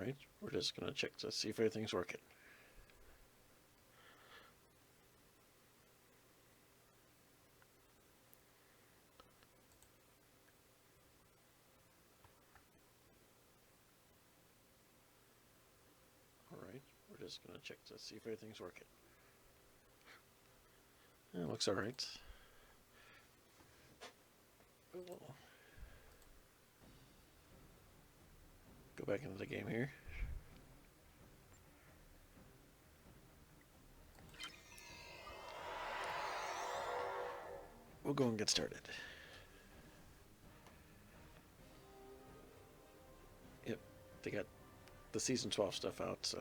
Alright, we're just going to check to see if everything's working. Alright, we're just going to check to see if everything's working. It looks alright. Go back into the game here. We'll go and get started. Yep, they got the Season 12 stuff out, so...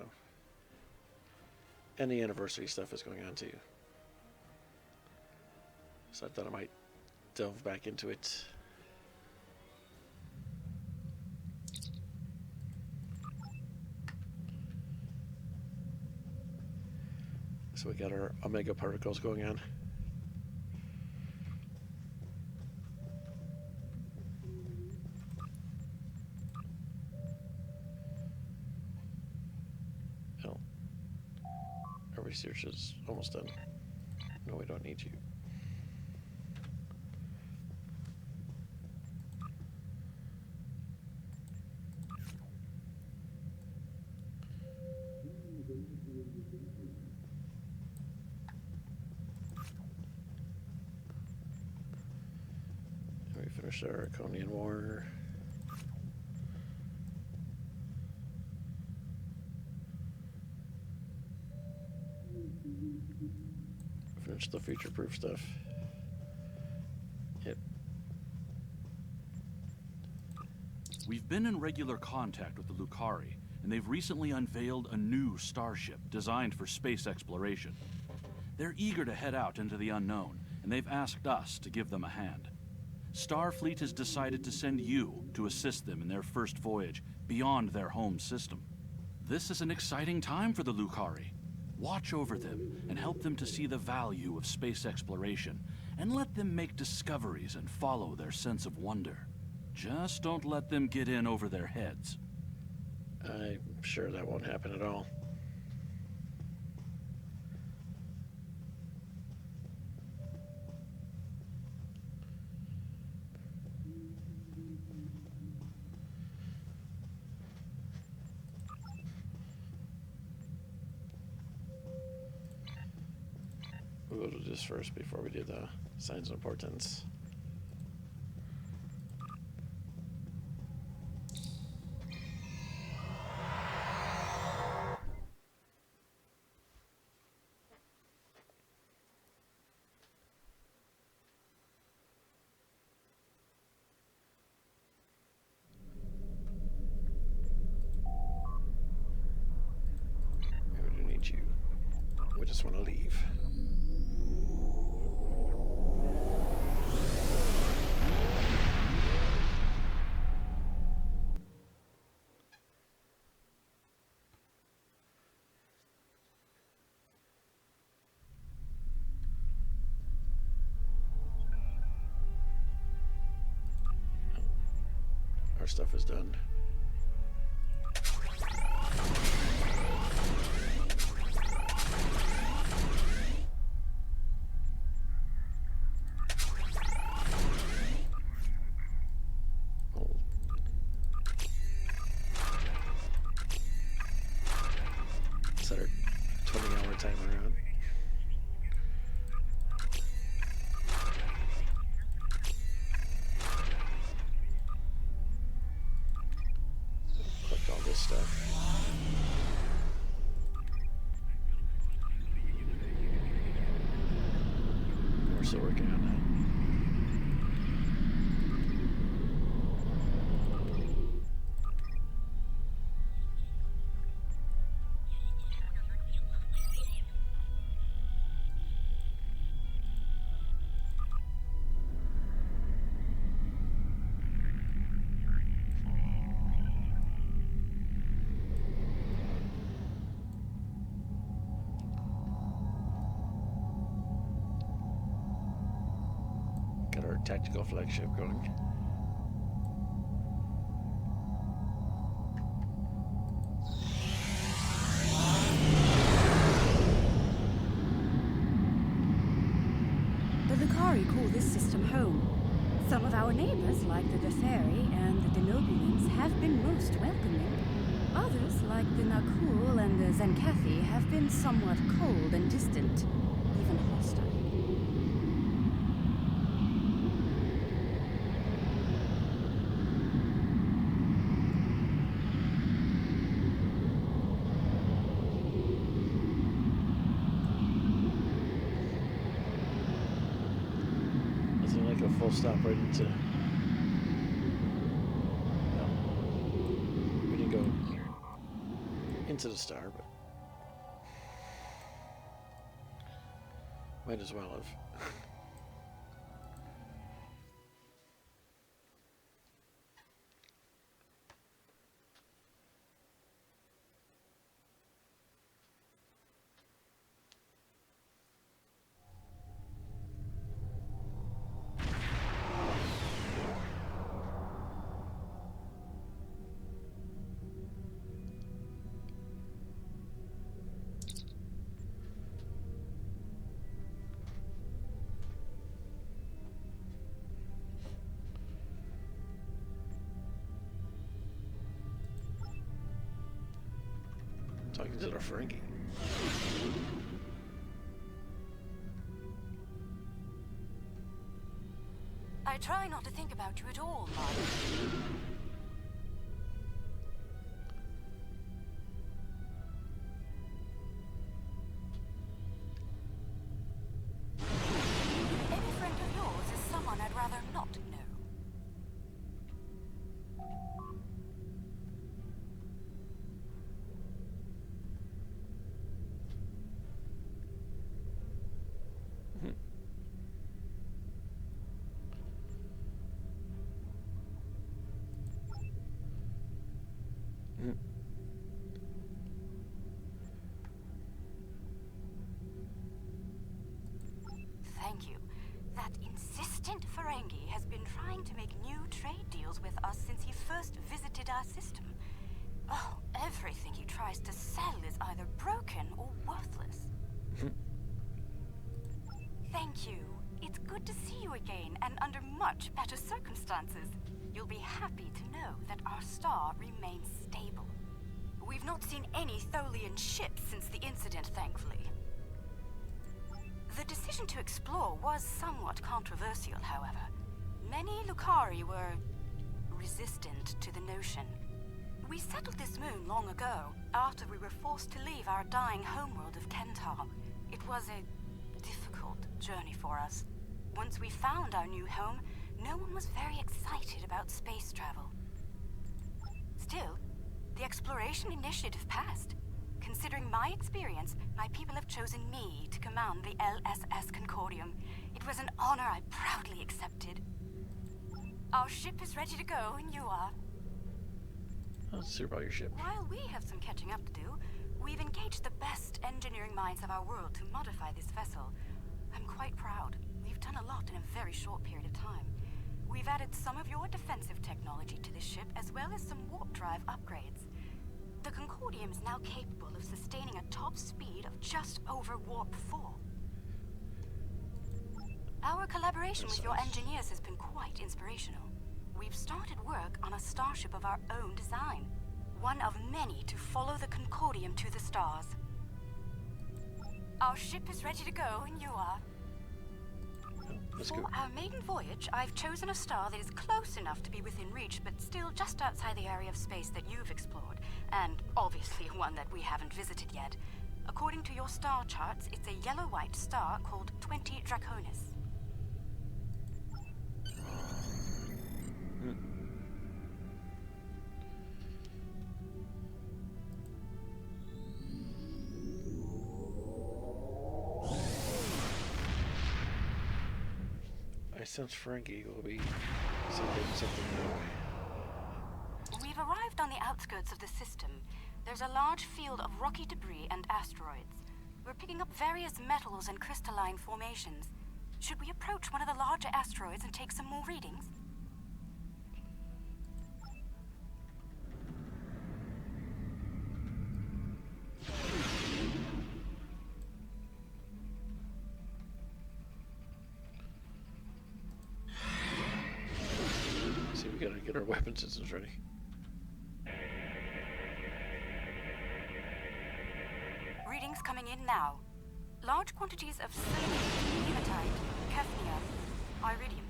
And the anniversary stuff is going on too. So I thought I might delve back into it. So we got our Omega particles going on. Oh. Our research is almost done. No, we don't need you. We finished our Arconian War. Finished the future-proof stuff. Yep. We've been in regular contact with the Lucari, and they've recently unveiled a new starship designed for space exploration. They're eager to head out into the unknown, and they've asked us to give them a hand. Starfleet has decided to send you to assist them in their first voyage beyond their home system. This is an exciting time for the Lucari. Watch over them and help them to see the value of space exploration, and let them make discoveries and follow their sense of wonder. Just don't let them get in over their heads. I'm sure that won't happen at all. We'll go to this first before we do the signs of importance. We don't need you. We just want to leave. Our stuff is done. Set our 20-hour timer on. Collect all this stuff. We're still working on that. Got our tactical flagship going. this system home. Some of our neighbors, like the Deferi and the Denobulans, have been most welcoming. Others, like the Nakul and the Zenkathi, have been somewhat cold and distant, even hostile. Nothing like a full stop right into. No. We didn't go into the star, but might as well have. Talking to the Ferengi. I try not to think about you at all, Mark. Any friend of yours is someone I'd rather not know. Thank you. That insistent Ferengi has been trying to make new trade deals with us since he first visited our system. Oh, everything he tries to sell is either broken or worthless. Thank you. It's good to see you again, and under much better circumstances. You'll be happy to know that our star remains stable. We've not seen any Tholian ships since the incident, thankfully. The decision to explore was somewhat controversial, however. Many Lukari were resistant to the notion. We settled this moon long ago, after we were forced to leave our dying homeworld of Kentar. It was a difficult journey for us. Once we found our new home, no one was very excited about space travel. Still, the exploration initiative passed. Considering my experience, my people have chosen me to command the LSS Concordium. It was an honor I proudly accepted. Our ship is ready to go, and you are. Let's hear about your ship. While we have some catching up to do, we've engaged the best engineering minds of our world to modify this vessel. I'm quite proud. We've done a lot in a very short period of time. We've added some of your defensive technology to this ship, as well as some warp drive upgrades. The Concordium is now capable of sustaining a top speed of just over Warp 4. Our collaboration with your engineers has been quite inspirational. We've started work on a starship of our own design. One of many to follow the Concordium to the stars. Our ship is ready to go, and you are. Let's For go. our maiden voyage, I've chosen a star that is close enough to be within reach, but still just outside the area of space that you've explored, and obviously one that we haven't visited yet. According to your star charts, it's a yellow-white star called 20 Draconis. I sense Ferengi will be sending something my way. We've arrived on the outskirts of the system. There's a large field of rocky debris and asteroids. We're picking up various metals and crystalline formations. Should we approach one of the larger asteroids and take some more readings? get our weapon systems ready. Readings coming in now. Large quantities of silicate, hematite, cadmium, iridium.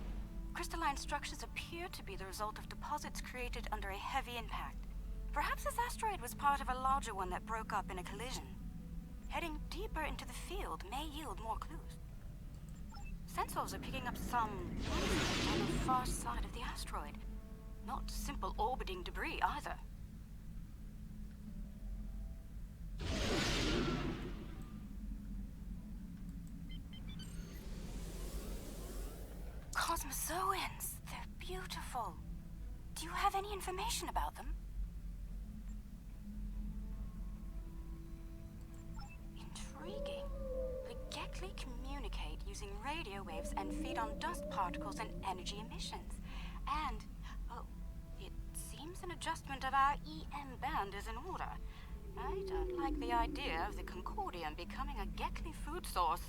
Crystalline structures appear to be the result of deposits created under a heavy impact. Perhaps this asteroid was part of a larger one that broke up in a collision. Heading deeper into the field may yield more clues. Sensors are picking up some movement on the far side of the asteroid. Not simple orbiting debris either. Cosmozoans! They're beautiful. Do you have any information about them? Intriguing. The Gekli communicate using radio waves and feed on dust particles and energy emissions. And, oh, it seems an adjustment of our EM band is in order. I don't like the idea of the Concordium becoming a Gekli food source.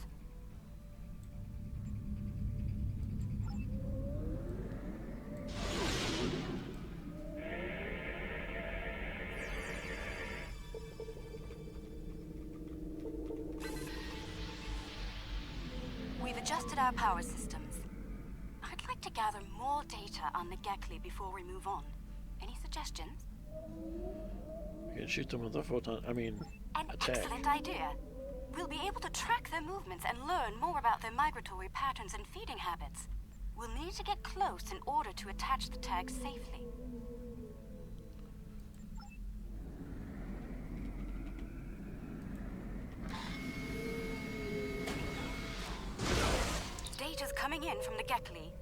We've adjusted our power systems. I'd like to gather more data on the Gekli before we move on. Any suggestions? You can shoot them with a photon. An attack. excellent idea. We'll be able to track their movements and learn more about their migratory patterns and feeding habits. We'll need to get close in order to attach the tag safely. Data's coming in from the Gekli.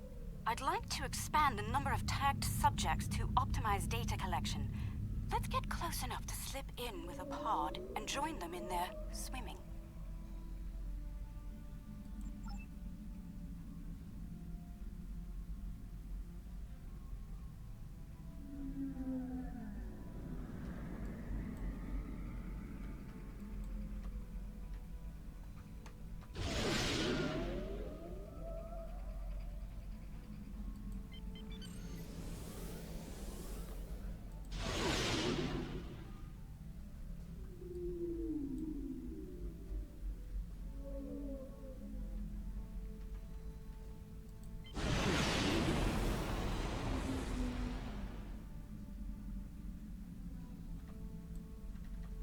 I'd like to expand the number of tagged subjects to optimize data collection. Let's get close enough to slip in with a pod and join them in their swimming.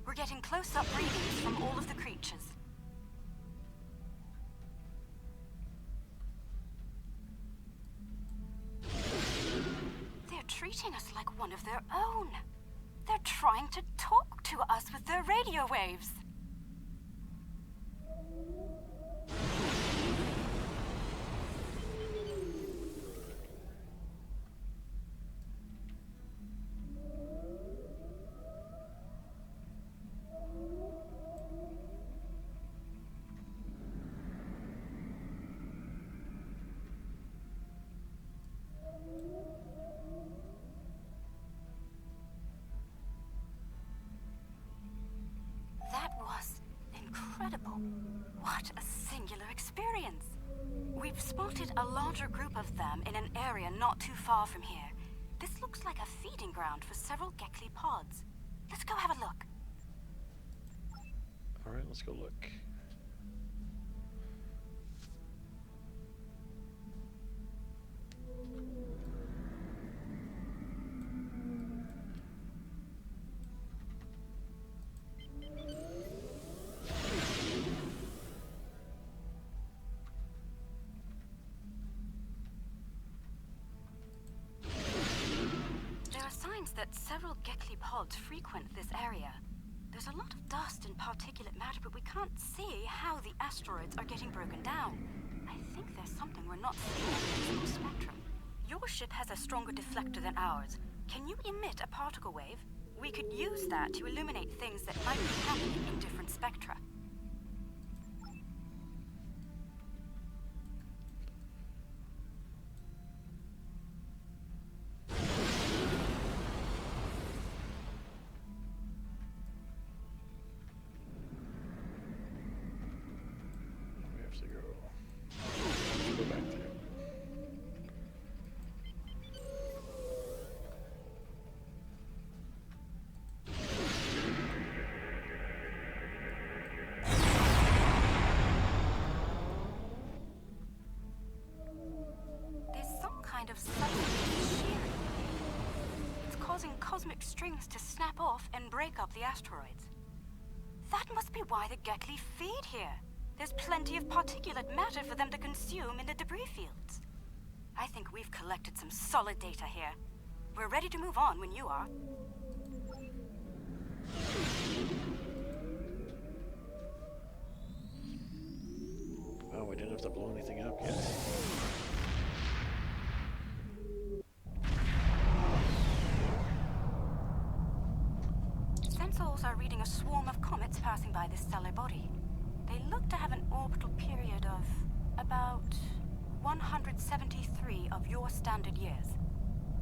We're getting close-up readings from all of the creatures. They're treating us like one of their own. They're trying to talk to us with their radio waves. That was incredible. What a singular experience. We've spotted a larger group of them in an area not too far from here. This looks like a feeding ground for several Gekli pods. Let's go have a look. Alright, let's go look. There are signs that several Gekli pods frequent this area. There's a lot of dust and particulate matter, but we can't see how the asteroids are getting broken down. I think there's something we're not seeing in the visible spectrum. Your ship has a stronger deflector than ours. Can you emit a particle wave? We could use that to illuminate things that might be happening in different spectra. We have to go back there. cosmic strings to snap off and break up the asteroids. That must be why the Gekli feed here. There's plenty of particulate matter for them to consume in the debris fields. I think we've collected some solid data here. We're ready to move on when you are. Oh, we didn't have to blow anything up yet. Sensors are reading a swarm of comets passing by this stellar body. They look to have an orbital period of about 173 of your standard years.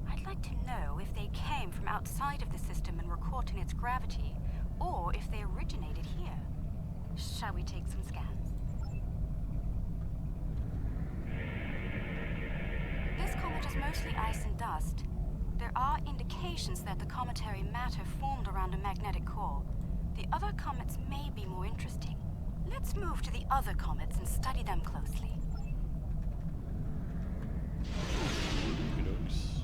I'd like to know if they came from outside of the system and were caught in its gravity, or if they originated here. Shall we take some scans? This comet is mostly ice and dust. There are indications that the cometary matter formed around a magnetic core. The other comets may be more interesting. Let's move to the other comets and study them closely. Okey-dokes.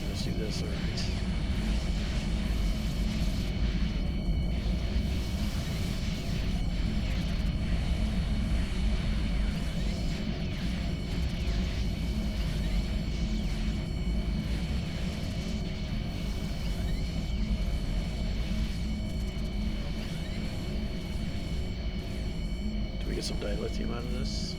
Let's do this, alright. Do we get some dilithium out of this?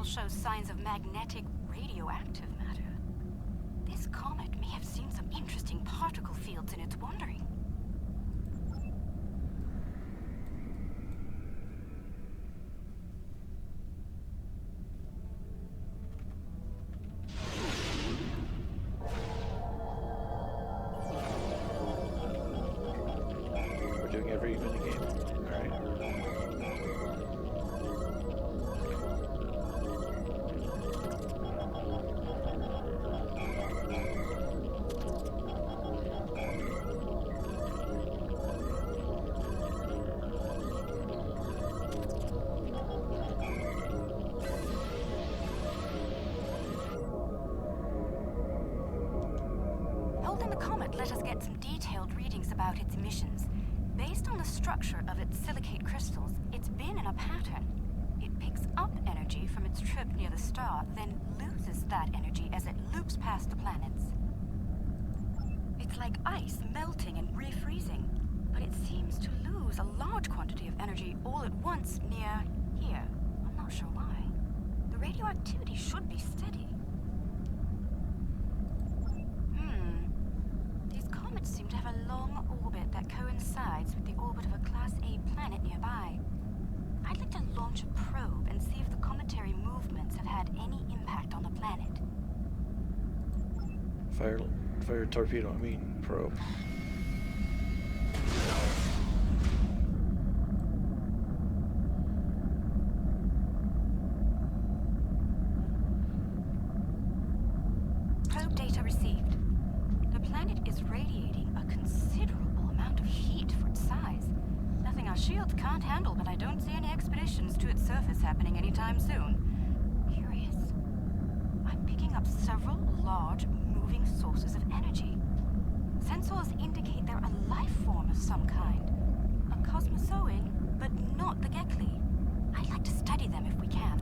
Shows signs of magnetic radioactive matter. This comet may have seen some interesting particle fields in its wandering. We're doing every minigame. Alright. Holding the comet let us get some detailed readings about its emissions. Based on the structure of its silicate crystals, it's been in a pattern. It picks up energy from its trip near the star, then loses that energy as it loops past the planets. It's like ice melting and refreezing, but it seems to lose a large quantity of energy all at once near here. I'm not sure why. The radioactivity should be steady. These comets seem to have a long orbit that coincides with the orbit of a Class A planet nearby. I'd like to launch a probe and see if the cometary movements have had any impact on the planet. Fire torpedo, probe. Probe data received. The planet is radiating a considerable amount of heat for its size. Nothing our shields can't handle, but I don't see any expeditions to its surface happening anytime soon. Curious. I'm picking up several large, moving sources of energy. Sensors indicate they're a life form of some kind. A cosmozoan, but not the Gekli. I'd like to study them if we can.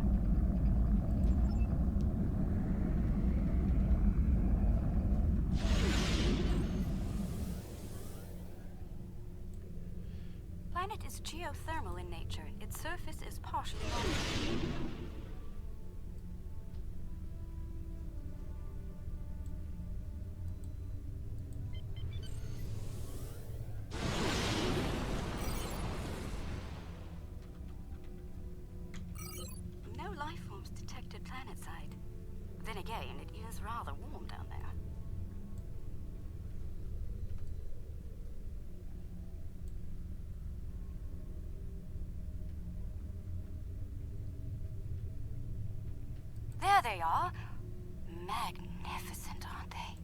Planet is geothermal in nature. Its surface is partially molten. there they are. Magnificent, aren't they?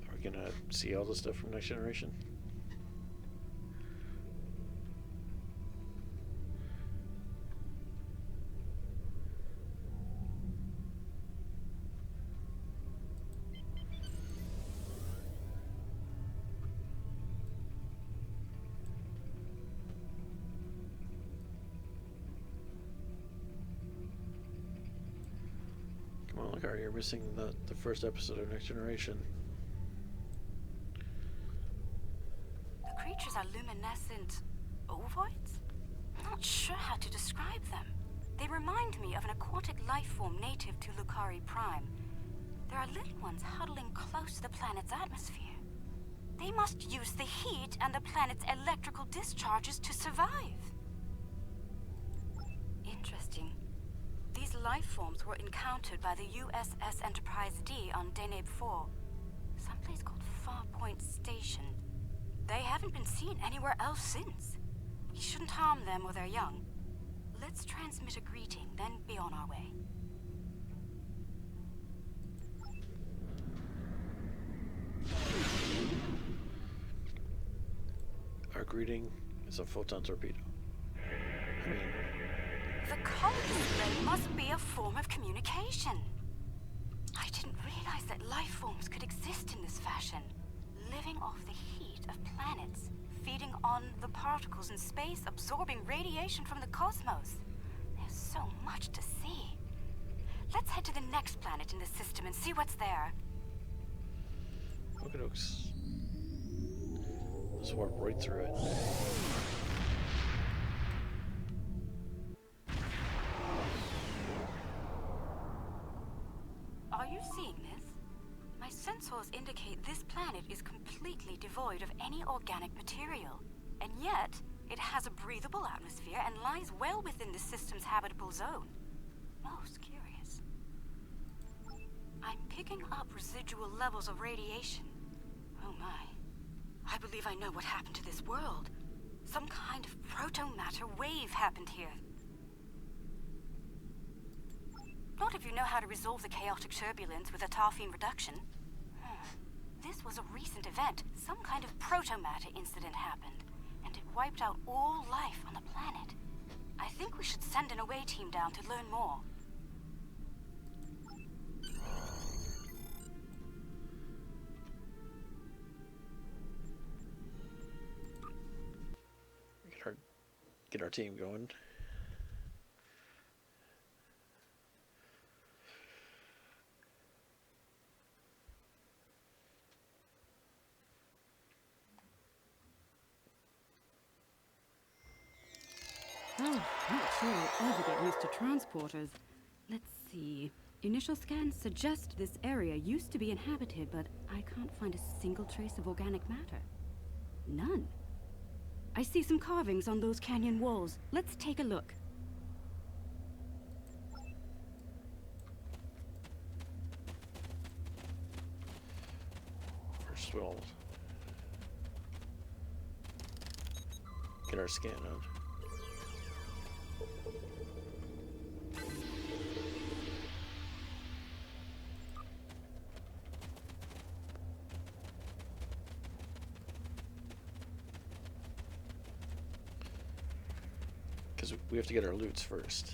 Are we gonna see all the stuff from Next Generation? Come on, look, you're missing the first episode of Next Generation. The creatures are luminescent ovoids? I'm not sure how to describe them. They remind me of an aquatic life form native to Lucari Prime. There are little ones huddling close to the planet's atmosphere. They must use the heat and the planet's electrical discharges to survive. Interesting. These life forms were encountered by the USS Enterprise D on Deneb 4, someplace called Farpoint Station. They haven't been seen anywhere else since. We shouldn't harm them or their young. Let's transmit a greeting, then be on our way. Our greeting is a photon torpedo. I mean, The color display must be a form of communication. I didn't realize that life forms could exist in this fashion, living off the heat of planets, feeding on the particles in space, absorbing radiation from the cosmos. There's so much to see. Let's head to the next planet in the system and see what's there. look at Oaks. Just warp right through it. Are you seeing this? My sensors indicate this planet is completely devoid of any organic material, and yet it has a breathable atmosphere and lies well within the system's habitable zone. Most curious. I'm picking up residual levels of radiation. Oh my. I believe I know what happened to this world. Some kind of proto-matter wave happened here. Not if you know how to resolve the chaotic turbulence with a Tarfine reduction. This was a recent event. Some kind of proto-matter incident happened, and it wiped out all life on the planet. I think we should send an away team down to learn more. Get our team going. Oh, not sure I'll ever get used to transporters. Let's see. Initial scans suggest this area used to be inhabited, but I can't find a single trace of organic matter. None. I see some carvings on those canyon walls. Let's take a look. First we'll get our scan on. Because we have to get our loots first.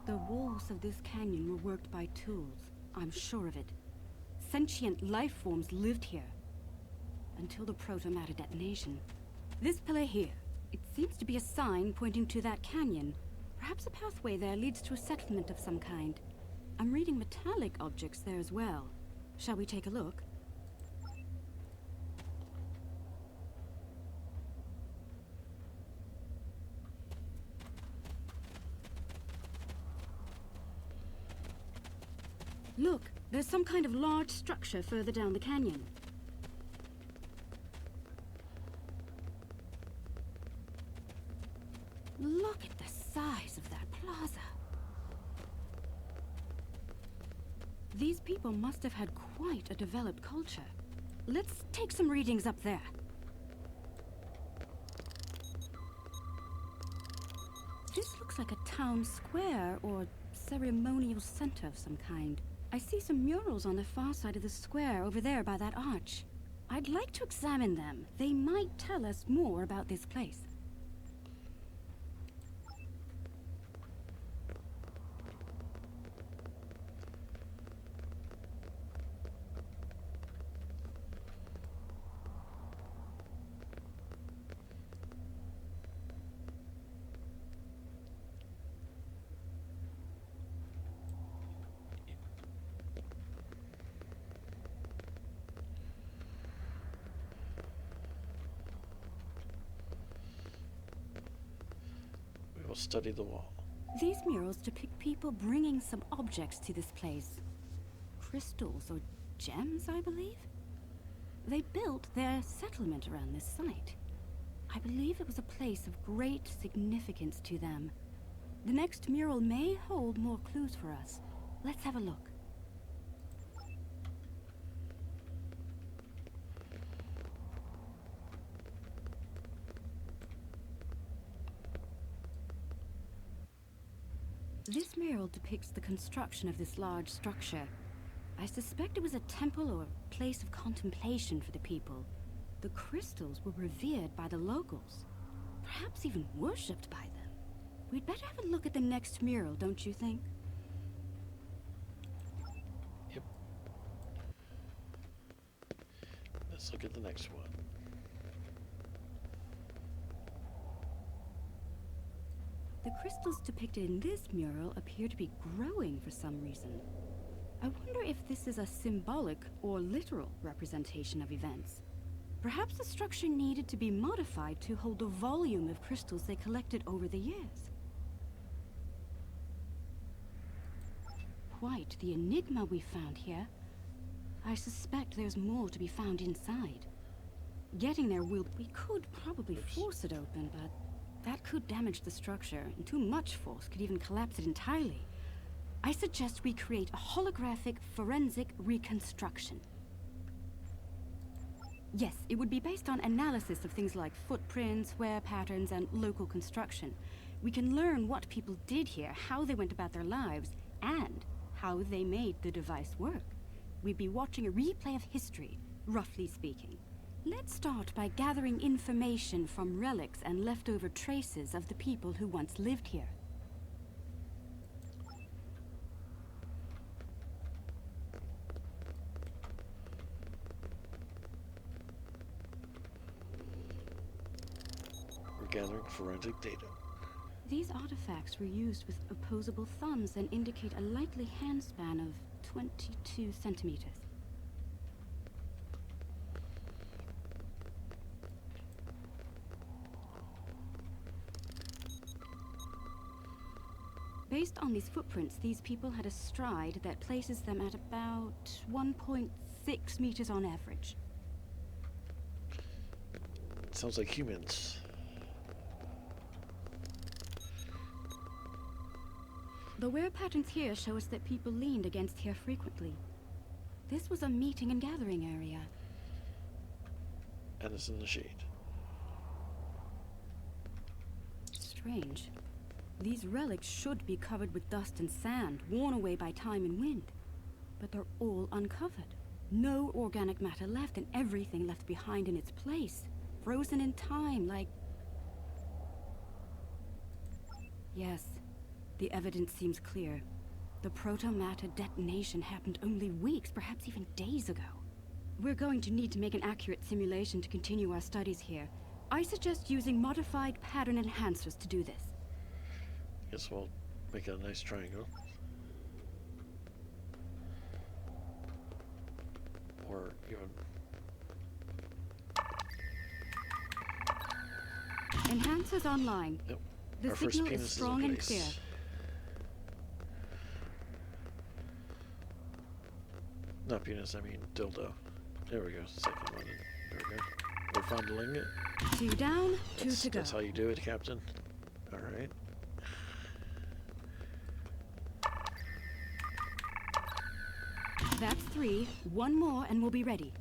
The walls of this canyon were worked by tools. I'm sure of it. Sentient life forms lived here. Until the proto-matter detonation. This pillar here, it seems to be a sign pointing to that canyon. Perhaps a pathway there leads to a settlement of some kind. I'm reading metallic objects there as well. Shall we take a look? Look, there's some kind of large structure further down the canyon. These people must have had quite a developed culture. Let's take some readings up there. This looks like a town square or ceremonial center of some kind. I see some murals on the far side of the square over there by that arch. I'd like to examine them. They might tell us more about this place. We will study the wall. These murals depict people bringing some objects to this place. Crystals or gems, I believe? They built their settlement around this site. I believe it was a place of great significance to them. The next mural may hold more clues for us. Let's have a look. This mural depicts the construction of this large structure. I suspect it was a temple or a place of contemplation for the people. The crystals were revered by the locals, perhaps even worshipped by them. We'd better have a look at the next mural, don't you think? Yep. Let's look at the next one. The crystals depicted in this mural appear to be growing for some reason. I wonder if this is a symbolic or literal representation of events. Perhaps the structure needed to be modified to hold the volume of crystals they collected over the years. Quite the enigma we found here. I suspect there's more to be found inside. Getting there we could probably force it open, but that could damage the structure, and too much force could even collapse it entirely. I suggest we create a holographic forensic reconstruction. Yes, it would be based on analysis of things like footprints, wear patterns, and local construction. We can learn what people did here, how they went about their lives, and how they made the device work. We'd be watching a replay of history, roughly speaking. Let's start by gathering information from relics and leftover traces of the people who once lived here. We're gathering forensic data. These artifacts were used with opposable thumbs and indicate a likely handspan of 22 centimeters. Based on these footprints, these people had a stride that places them at about 1.6 meters on average. Sounds like humans. The wear patterns here show us that people leaned against here frequently. This was a meeting and gathering area. And it's in the shade. Strange. These relics should be covered with dust and sand, worn away by time and wind. But they're all uncovered. No organic matter left, and everything left behind in its place. Frozen in time, like... Yes, the evidence seems clear. The proto-matter detonation happened only weeks, perhaps even days ago. We're going to need to make an accurate simulation to continue our studies here. I suggest using modified pattern enhancers to do this. Guess we'll make it a nice triangle. Or even... Enhancers online. Yep. The Our first signal penis is strong in and place. clear. Not penis, I mean dildo. There we go. Second one. There we go. We're fondling it. 2 down, 2 to go. That's how you do it, Captain. Alright. That's 3. One more and we'll be ready.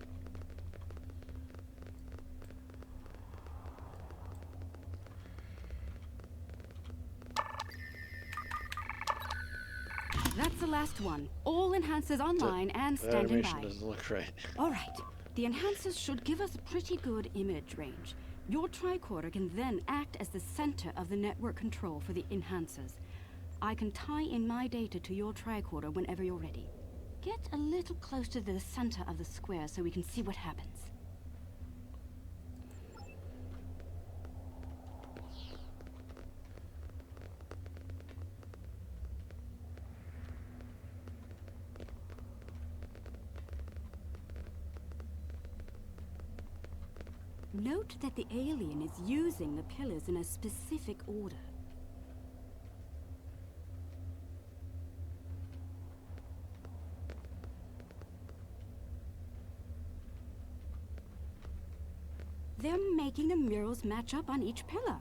That's the last one. All enhancers online and The standing animation by. doesn't look right. All right. The enhancers should give us a pretty good image range. Your tricorder can then act as the center of the network control for the enhancers. I can tie in my data to your tricorder whenever you're ready. Get a little close to the center of the square so we can see what happens. Note that the alien is using the pillars in a specific order. They're making the murals match up on each pillar.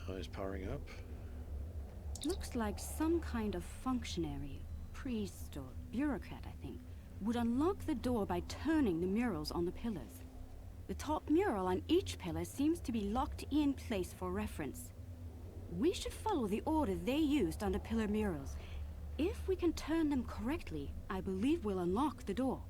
Oh, he's powering up. Looks like some kind of functionary, priest or bureaucrat, I think, would unlock the door by turning the murals on the pillars. The top mural on each pillar seems to be locked in place for reference. We should follow the order they used on the pillar murals. If we can turn them correctly, I believe we'll unlock the door.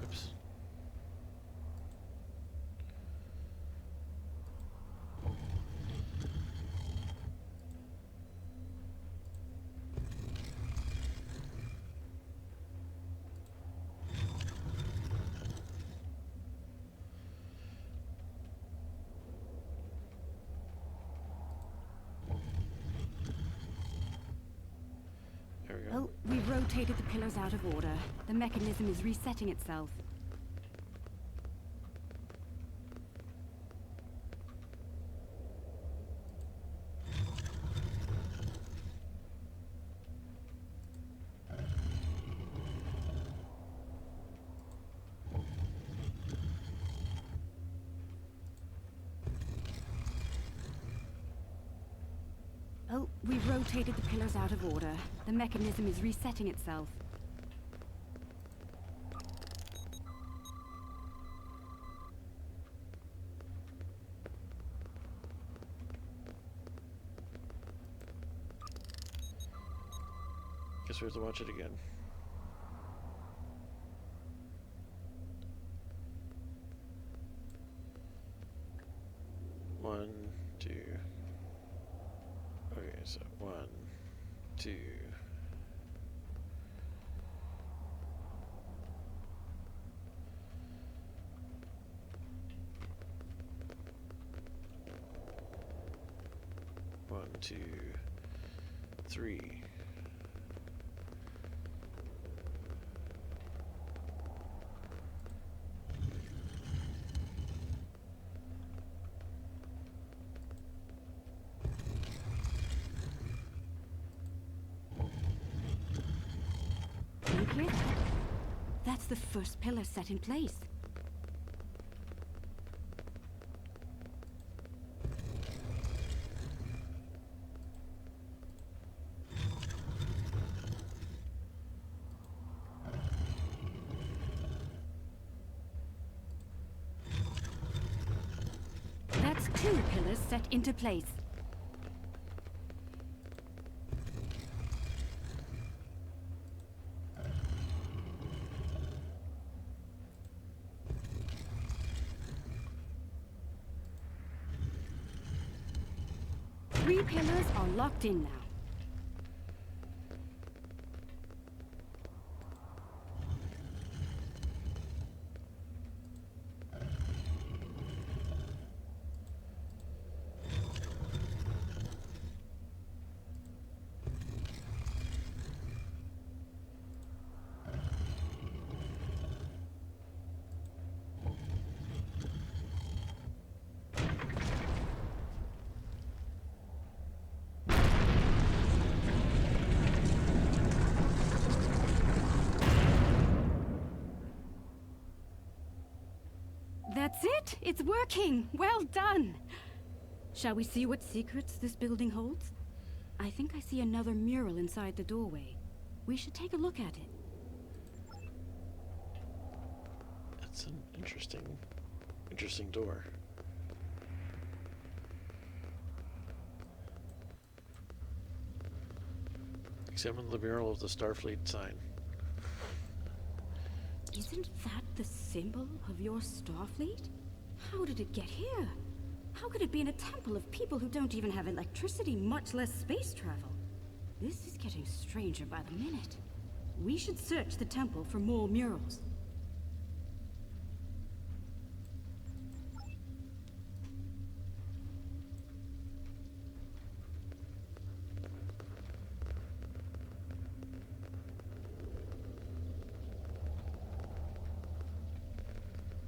Oops. There we go. Oh, we've rotated the pillars out of order. The mechanism is resetting itself. Oh, we've rotated the pillars out of order. The mechanism is resetting itself. Guess we have to watch it again. One, two. Okay, so 1, 2. One, two, 3. Can you hear that? That's the first pillar set in place. That's 2 pillars set into place. 3 pillars are locked in now. That's it! It's working! Well done! Shall we see what secrets this building holds? I think I see another mural inside the doorway. We should take a look at it. That's an interesting door. Examine the mural of the Starfleet sign. Isn't that the symbol of your Starfleet? How did it get here? How could it be in a temple of people who don't even have electricity, much less space travel? This is getting stranger by the minute. We should search the temple for more murals.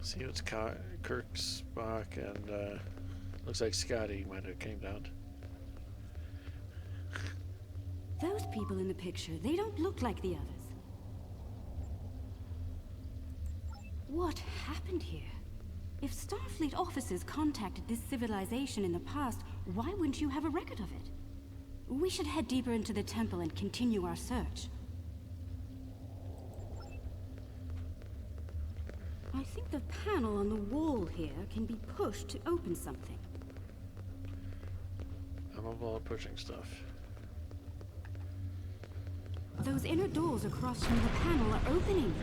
See, it's Kirk, Spock, and looks like Scotty might have came down. Those people in the picture, they don't look like the others. What happened here? If Starfleet officers contacted this civilization in the past, why wouldn't you have a record of it? We should head deeper into the temple and continue our search. I think the panel on the wall here can be pushed to open something. I'm all pushing stuff. Those inner doors across from the panel are opening.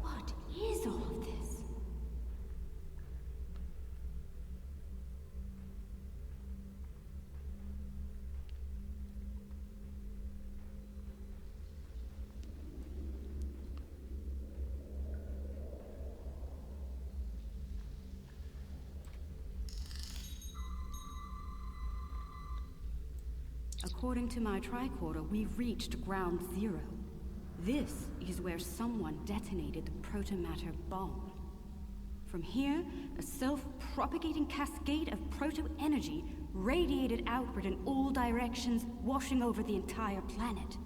What is all of this? According to my tricorder, we've reached ground zero. This is where someone detonated the protomatter bomb. From here, a self-propagating cascade of proto-energy radiated outward in all directions, washing over the entire planet.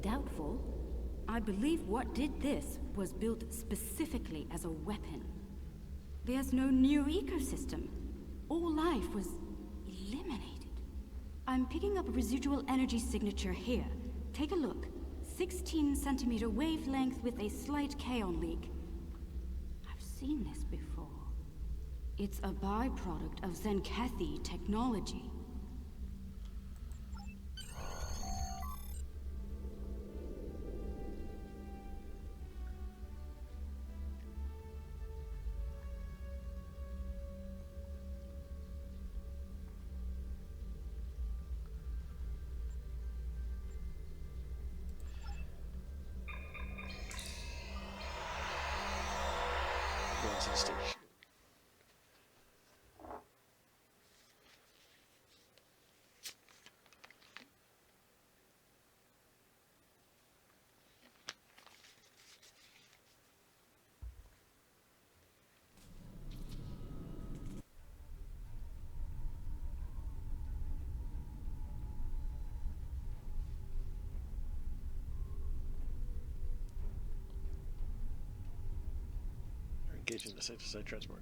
Doubtful. I believe what did this was built specifically as a weapon. There's no new ecosystem. All life was eliminated. I'm picking up a residual energy signature here. Take a look. 16-centimeter wavelength with a slight kaon leak. I've seen this before. It's a byproduct of Zenkethi technology. Station. Engaging the side transport.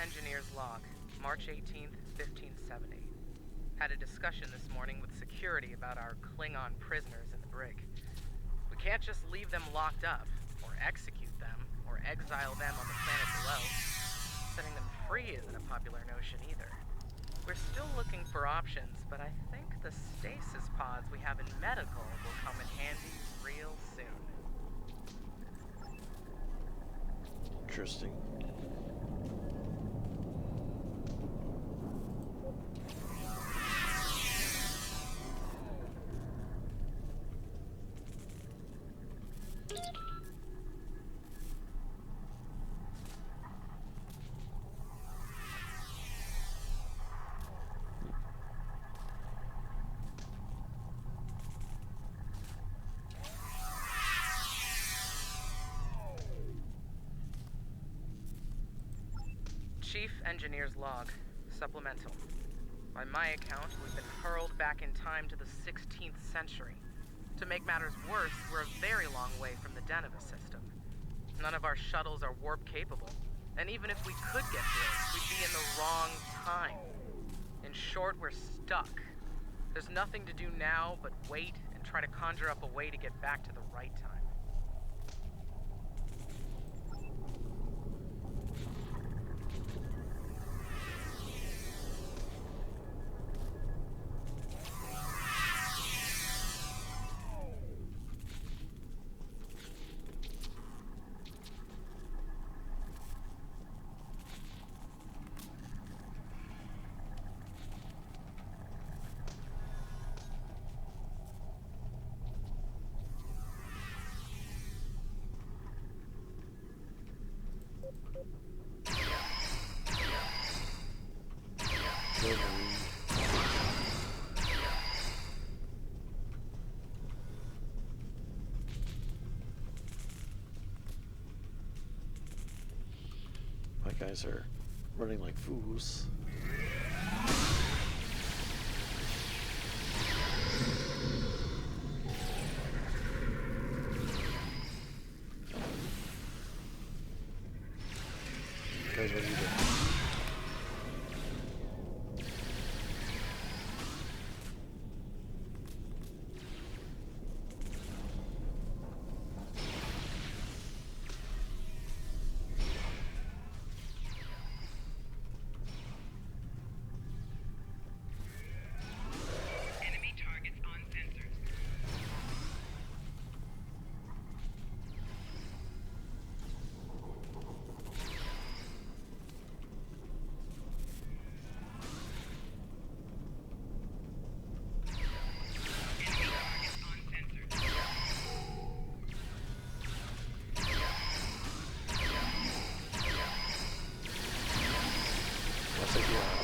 Engineer's Log, March 18th, 1570. Had a discussion this morning with security about our Klingon prisoners in the brig. We can't just leave them locked up, or execute them, or exile them on the planet below. Setting them free isn't a popular notion either. We're still looking for options, but I think the stasis pods we have in medical will come in handy real soon. Interesting. Chief Engineer's Log, Supplemental. By my account, we've been hurled back in time to the 16th century. To make matters worse, we're a very long way from the Deneva system. None of our shuttles are warp capable, and even if we could get to it, we'd be in the wrong time. In short, we're stuck. There's nothing to do now but wait and try to conjure up a way to get back to the right time. My guys are running like fools. Guys, what are you doing? Enemy targets on sensors. Enemy targets on sensors. I'll take you out.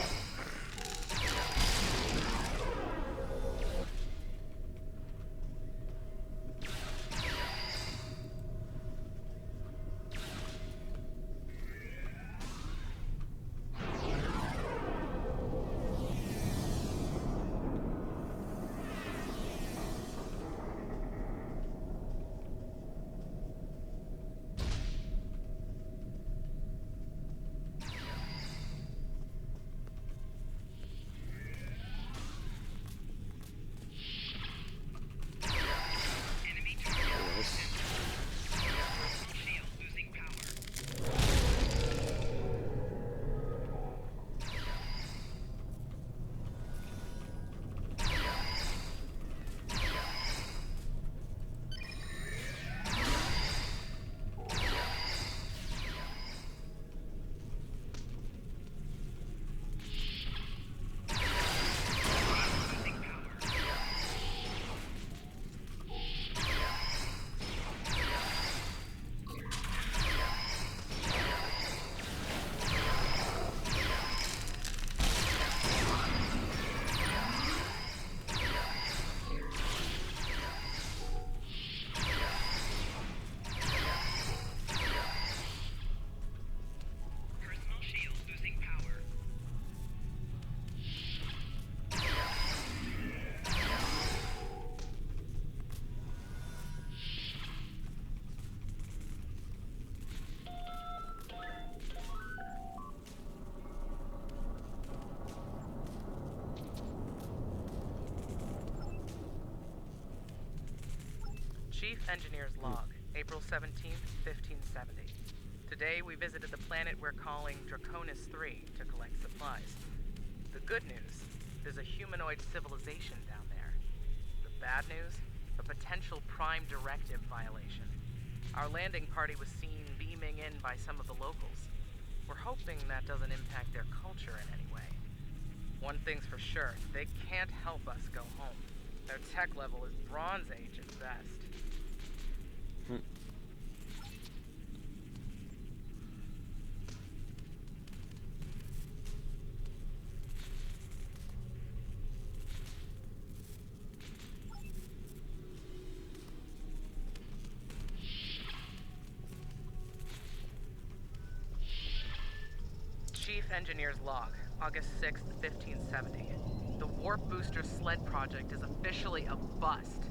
Chief Engineer's Log, April 17th, 1570. Today we visited the planet we're calling Draconis 3 to collect supplies. The good news, there's a humanoid civilization down there. The bad news, a potential Prime Directive violation. Our landing party was seen beaming in by some of the locals. We're hoping that doesn't impact their culture in any way. One thing's for sure, they can't help us go home. Their tech level is Bronze Age at best. Chief Engineer's Log, August 6th, 1570. The Warp Booster Sled project is officially a bust.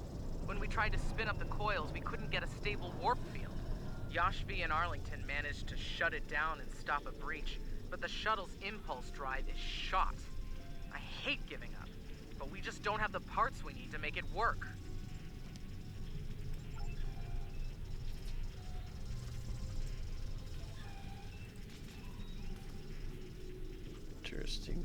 When we tried to spin up the coils, we couldn't get a stable warp field. Yashvi and Arlington managed to shut it down and stop a breach, but the shuttle's impulse drive is shot. I hate giving up, but we just don't have the parts we need to make it work. Interesting.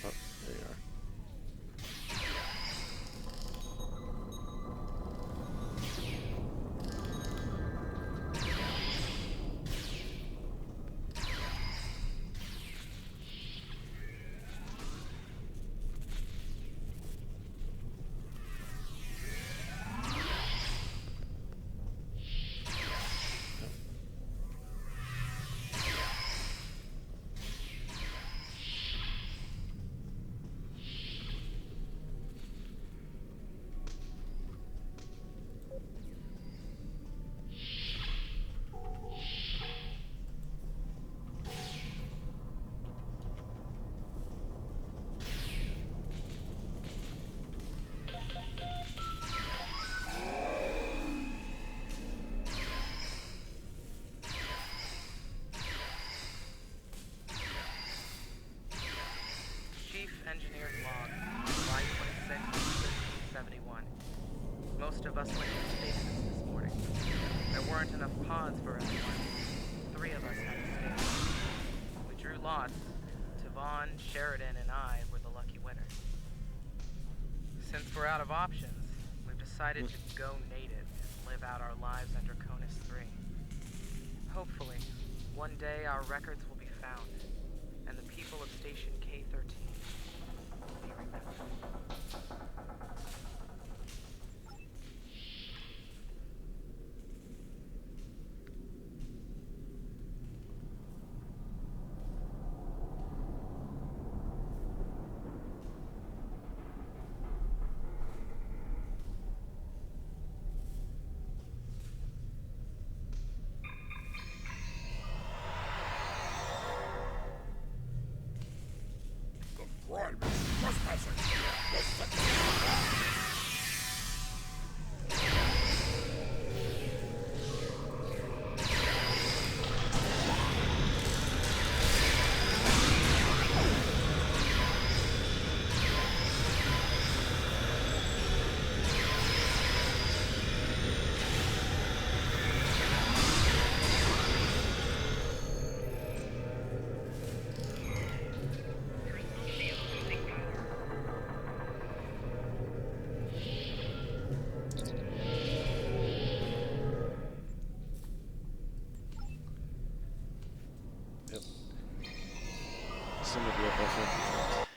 Oh, there you are. Chief Engineer's Log, July 26th, 1571. Most of us went into stasis this morning. There weren't enough pods for everyone. 3 of us had to stay. We drew lots. Tavon, Sheridan, and I were the lucky winners. Since we're out of options, we've decided to go native and live out our lives under Draconis 3. Hopefully, one day our records will be found, and the people of Station K-13 will be remembered. Somebody up, I think.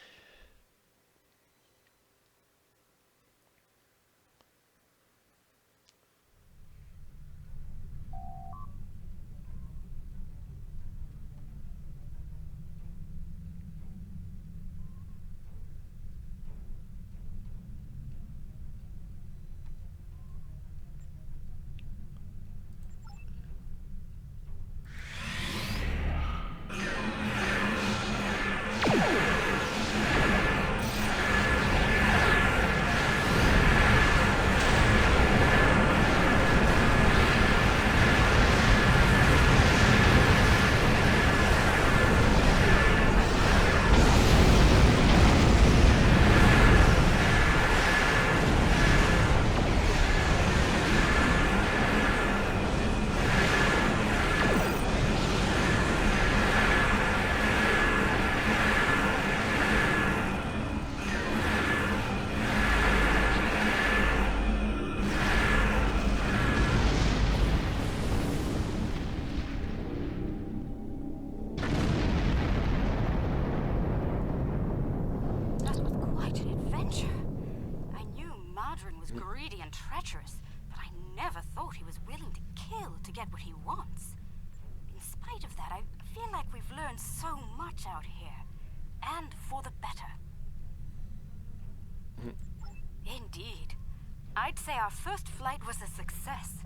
to get what he wants. In spite of that, I feel like we've learned so much out here. And for the better. Indeed. I'd say our first flight was a success.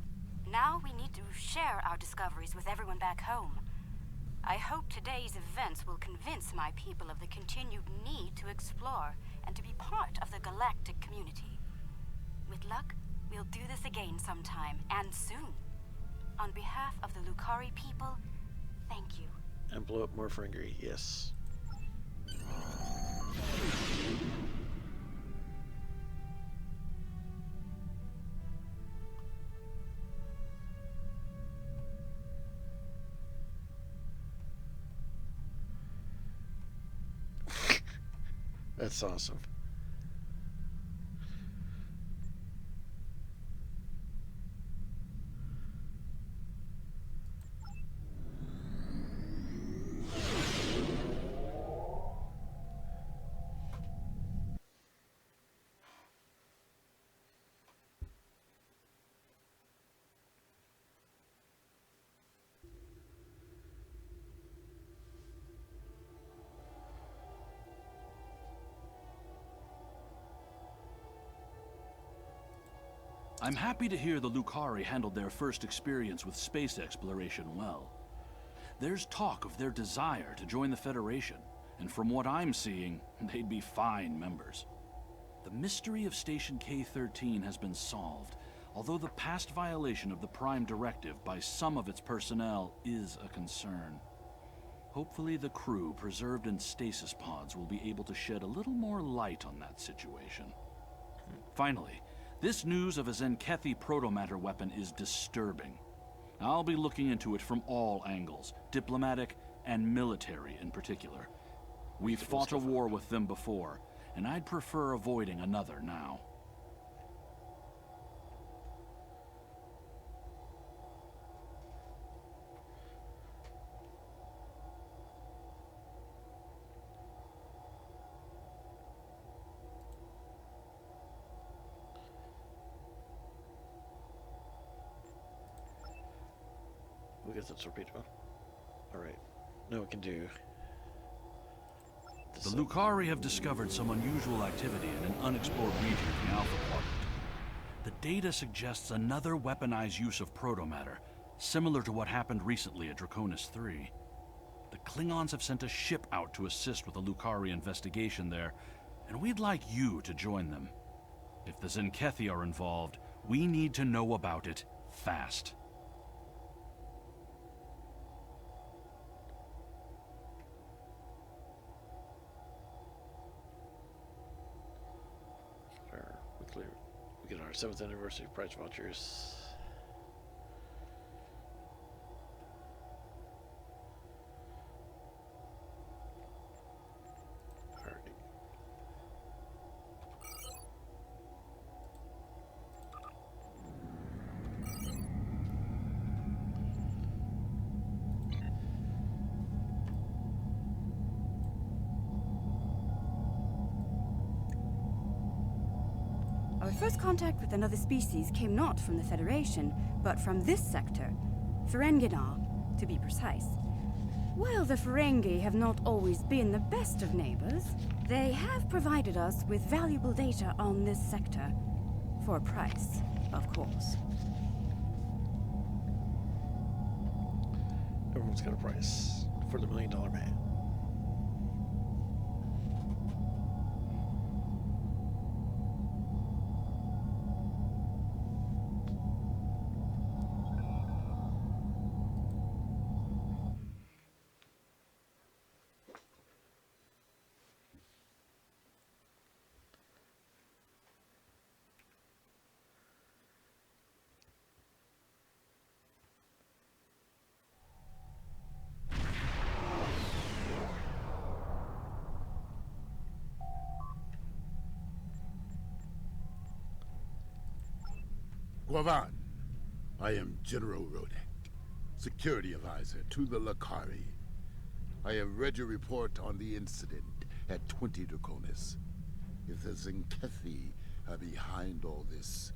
Now we need to share our discoveries with everyone back home. I hope today's events will convince my people of the continued need to explore and to be part of the galactic community. With luck, we'll do this again sometime, and soon. On behalf of the Lucari people, thank you. And blow up more Ferengi, yes. That's awesome. I'm happy to hear the Lucari handled their first experience with space exploration well. There's talk of their desire to join the Federation, and from what I'm seeing, they'd be fine members. The mystery of Station K-13 has been solved, although the past violation of the Prime Directive by some of its personnel is a concern. Hopefully the crew preserved in stasis pods will be able to shed a little more light on that situation. Finally, this news of a Zenkethi protomatter weapon is disturbing. I'll be looking into it from all angles, diplomatic and military in particular. We've fought a war with them before, and I'd prefer avoiding another now. We'll get the torpedo. Alright. Now we can do... The Lucari have discovered some unusual activity in an unexplored region of the Alpha Quadrant. The data suggests another weaponized use of protomatter, similar to what happened recently at Draconis 3. The Klingons have sent a ship out to assist with the Lucari investigation there, and we'd like you to join them. If the Zenkethi are involved, we need to know about it fast. We get our 7th anniversary prize vouchers. Alright. Our first contact with another species came not from the Federation, but from this sector, Ferenginar, to be precise. While the Ferengi have not always been the best of neighbors, they have provided us with valuable data on this sector. For a price, of course. Everyone's got a price for the $1 Million Man. Guavan, I am General Rodek, security advisor to the Lucari. I have read your report on the incident at 20 Draconis. If the Zenkethi are behind all this,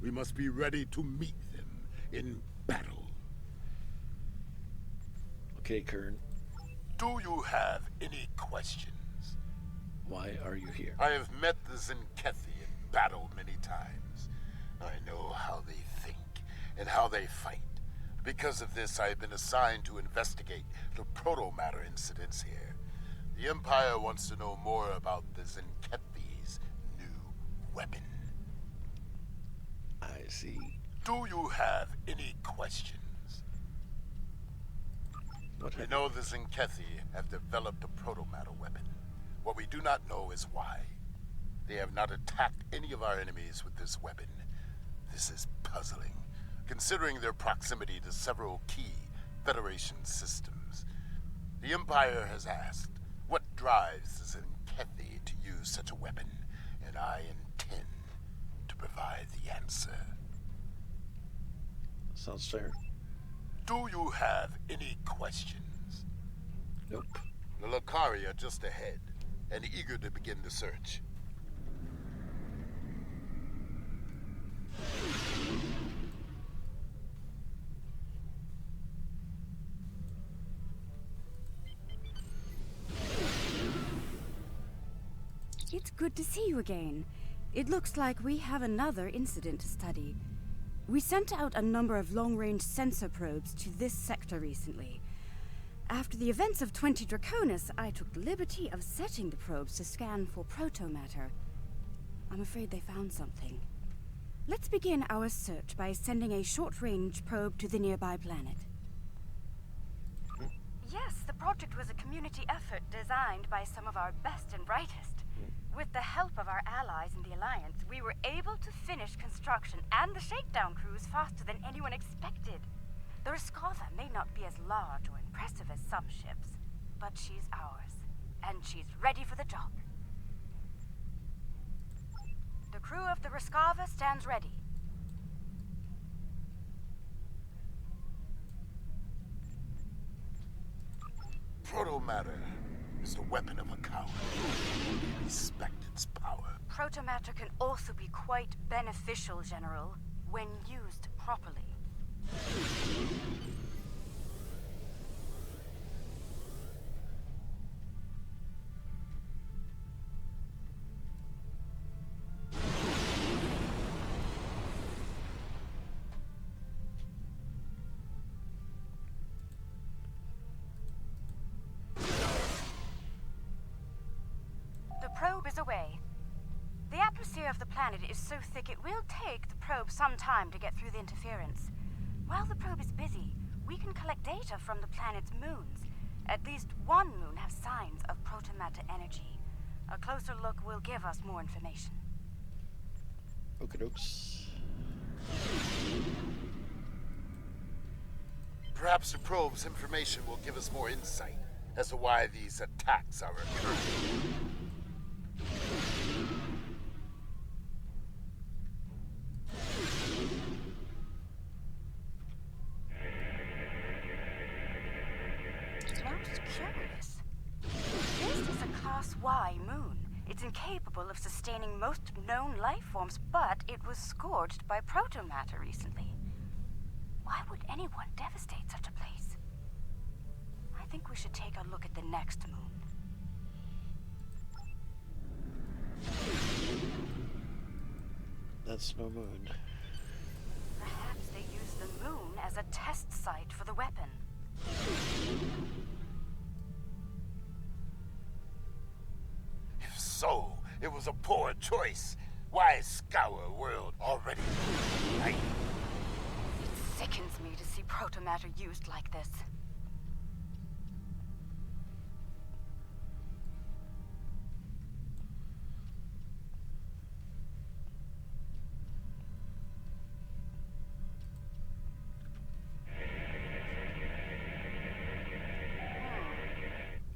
we must be ready to meet them in battle. Okay, Kern. Do you have any questions? Why are you here? I have met the Zenkethi in battle many times. I know how they think and how they fight. Because of this, I have been assigned to investigate the proto-matter incidents here. The Empire wants to know more about the Zenkethi's new weapon. I see. Do you have any questions? What We happened? know the Zenkethi have developed a proto-matter weapon. What we do not know is why. They have not attacked any of our enemies with this weapon. This is puzzling, considering their proximity to several key Federation systems. The Empire has asked, what drives the Zenkethi to use such a weapon? And I intend to provide the answer. Sounds fair. Do you have any questions? Nope. The Lakari are just ahead, and eager to begin the search. It's good to see you again. It looks like we have another incident to study. We sent out a number of long-range sensor probes to this sector recently. After the events of 20 Draconis, I took the liberty of setting the probes to scan for proto-matter. I'm afraid they found something. Let's begin our search by sending a short-range probe to the nearby planet. Yes, the project was a community effort designed by some of our best and brightest. With the help of our allies in the Alliance, we were able to finish construction and the shakedown cruise faster than anyone expected. The Raskava may not be as large or impressive as some ships, but she's ours, and she's ready for the job. The crew of the Raskava stands ready. Proto-matter is the weapon of a coward. We respect its power. Protomatter can also be quite beneficial, General, when used properly. The probe is away. The atmosphere of the planet is so thick it will take the probe some time to get through the interference. While the probe is busy, we can collect data from the planet's moons. At least one moon has signs of protomatter energy. A closer look will give us more information. Okey-dokes. Perhaps the probe's information will give us more insight as to why these attacks are occurring. Most curious. This is a Class Y moon. It's incapable of sustaining most known life forms, but it was scorched by protomatter recently. Why would anyone devastate such a place? I think we should take a look at the next moon. That's no moon. Perhaps they use the moon as a test site for the weapon. If so, it was a poor choice. Why scour a world already right? It sickens me to see protomatter used like this.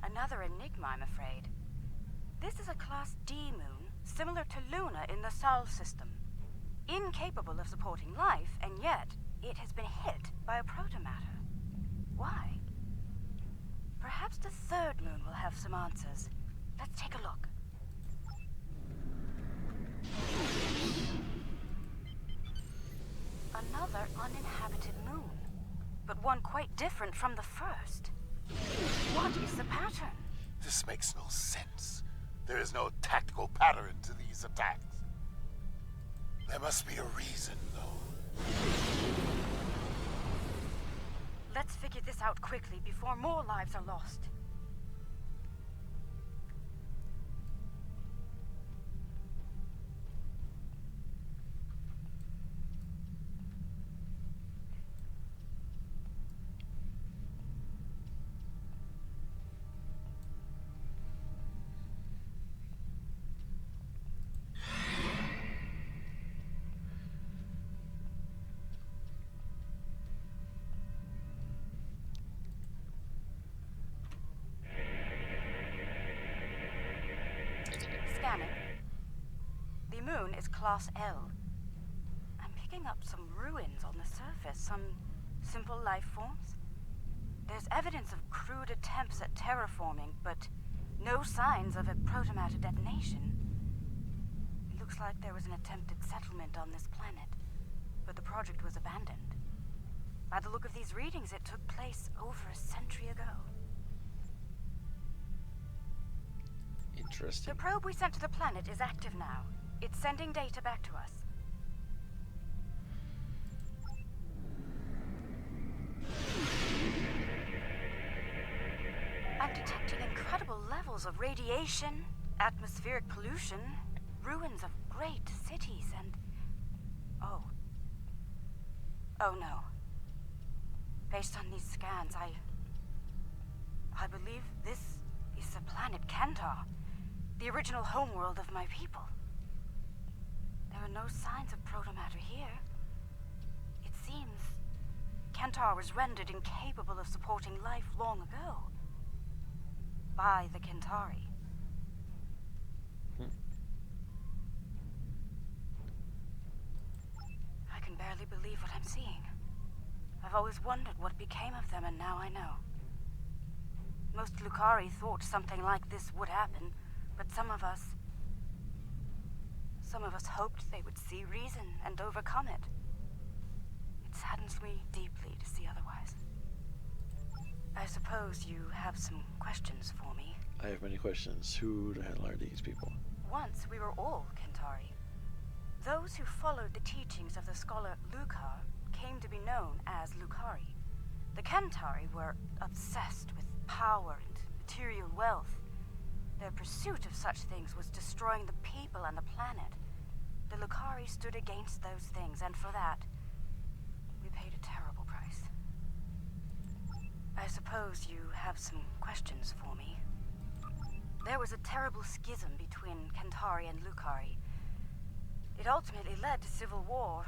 Another enigma, I'm afraid. This is a Class D moon, similar to Luna in the Sol system. Incapable of supporting life, and yet it has been hit by a protomatter. Why? Perhaps the third moon will have some answers. Let's take a look. Another uninhabited moon, but one quite different from the first. What is the pattern? This makes no sense. There is no tactical pattern to these attacks. There must be a reason, though. Let's figure this out quickly before more lives are lost. Scanning. The moon is Class L. I'm picking up some ruins on the surface, some simple life forms. There's evidence of crude attempts at terraforming, but no signs of a protomatter detonation. It looks like there was an attempted settlement on this planet, but the project was abandoned. By the look of these readings, it took place over a century ago. Interesting. The probe we sent to the planet is active now. It's sending data back to us. I'm detecting incredible levels of radiation, atmospheric pollution, ruins of great cities, and... Oh no. Based on these scans, I believe this is the planet Kentar, the original homeworld of my people. There are no signs of protomatter here. It seems Kentar was rendered incapable of supporting life long ago. By the Kentari. I can barely believe what I'm seeing. I've always wondered what became of them, and now I know. Most Lukari thought something like this would happen, but some of us hoped they would see reason and overcome it. It saddens me deeply to see otherwise. I suppose you have some questions for me. I have many questions. Who the hell are these people? Once we were all Kentari. Those who followed the teachings of the scholar Lukar came to be known as Lukari. The Kentari were obsessed with power and material wealth. Their pursuit of such things was destroying the people and the planet. The Lukari stood against those things, and for that, we paid a terrible price. I suppose you have some questions for me. There was a terrible schism between Kentari and Lukari. It ultimately led to civil war.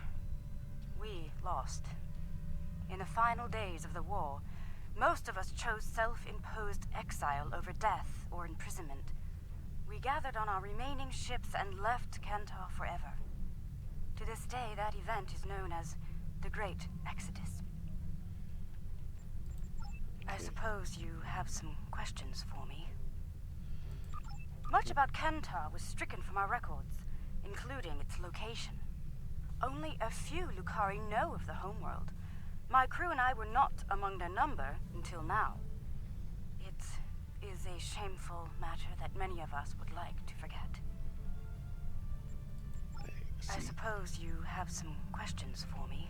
We lost. In the final days of the war, most of us chose self-imposed exile over death or imprisonment. We gathered on our remaining ships and left Kentar forever. To this day, that event is known as the Great Exodus. I suppose you have some questions for me. Much about Kentar was stricken from our records, including its location. Only a few Lukari know of the homeworld. My crew and I were not among their number until now. It is a shameful matter that many of us would like to forget. I suppose you have some questions for me.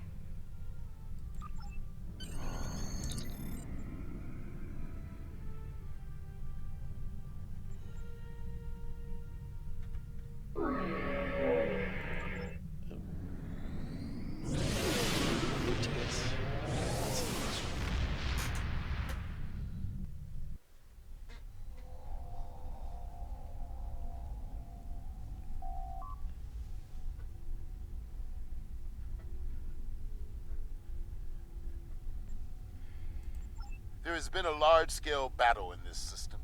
There has been a large-scale battle in this system.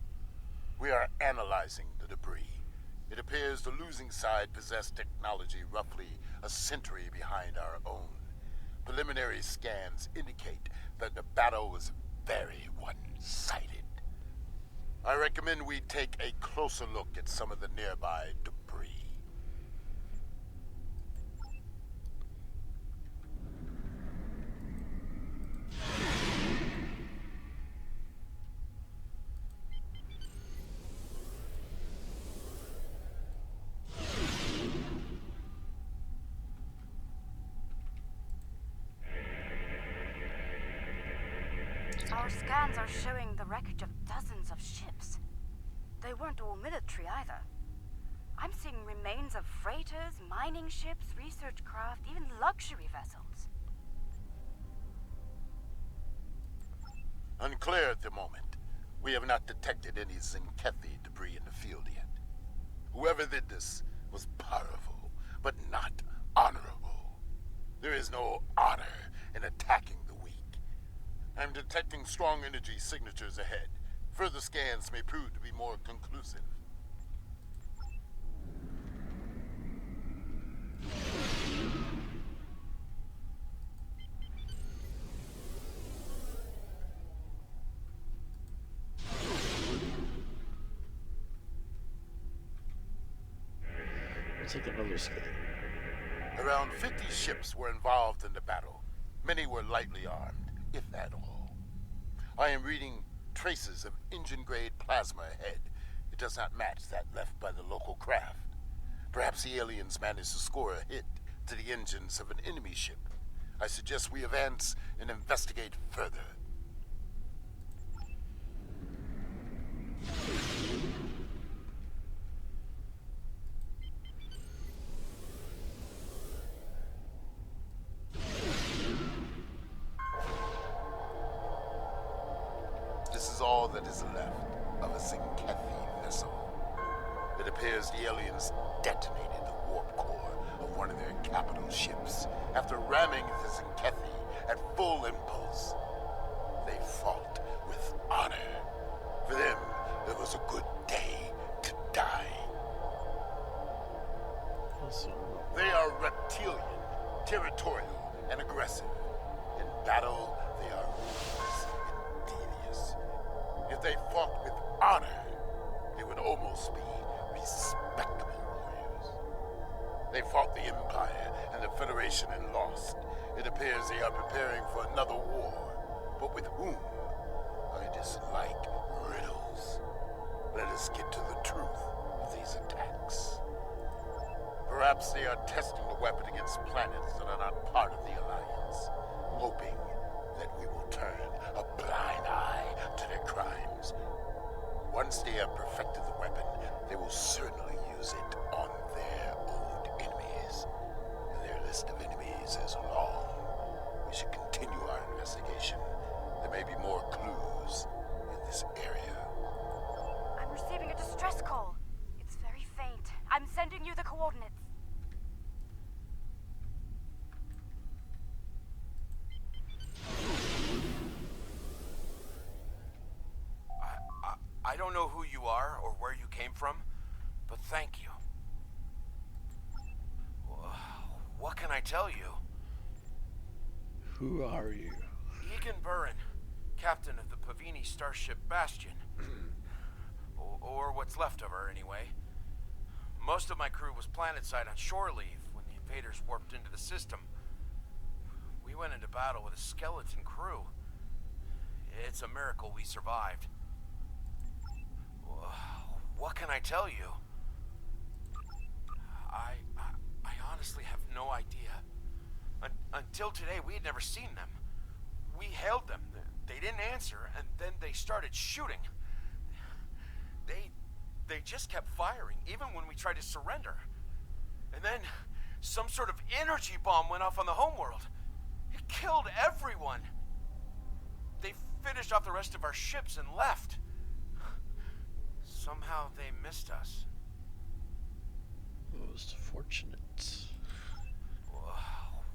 We are analyzing the debris. It appears the losing side possessed technology roughly a century behind our own. Preliminary scans indicate that the battle was very one-sided. I recommend we take a closer look at some of the nearby debris. Our scans are showing the wreckage of dozens of ships. They weren't all military either. I'm seeing remains of freighters, mining ships, research craft, even luxury vessels. Unclear at the moment. We have not detected any Zenkethi debris in the field yet. Whoever did this was powerful, but not honorable. There is no honor in attacking the weak. I'm detecting strong energy signatures ahead. Further scans may prove to be more conclusive. We'll take another scan. Around 50 ships were involved in the battle. Many were lightly armed, if at all. I am reading traces of engine-grade plasma ahead. It does not match that left by the local craft. Perhaps the aliens managed to score a hit to the engines of an enemy ship. I suggest we advance and investigate further. This is all that is left of a Zenkethi vessel. It appears the aliens detonated the warp core of one of their capital ships after ramming the Zenkethi at full impulse. They fought with honor. For them, it was a good day to die. They are reptilian, territorial, and aggressive. In battle, they are ruthless and devious. If they fought with honor, they would almost be respectable warriors. They fought the Empire and the Federation and lost. It appears they are preparing for another war, but with whom? I dislike riddles. Let us get to the truth of these attacks. Perhaps they are testing the weapon against planets that are not part of the Alliance, hoping that we will turn a blind eye to their crimes. Once they have perfected the weapon, they will certainly use it on their old enemies. Their list of enemies is long. We should continue our investigation. There may be more clues in this area. I'm receiving a distress call. It's very faint. I'm sending you the coordinates. I don't know who you are or where you came from, but thank you. What can I tell you? Who are you? Egan Burin, captain of the Pavini starship Bastion. Or what's left of her, anyway. Most of my crew was planetside on shore leave when the invaders warped into the system. We went into battle with a skeleton crew. It's a miracle we survived. What can I tell you? I honestly have no idea. Until today, we had never seen them. We hailed them. They didn't answer, and then they started shooting. They just kept firing, even when we tried to surrender. And then, some sort of energy bomb went off on the homeworld. It killed everyone. They finished off the rest of our ships and left. Somehow they missed us. Most fortunate.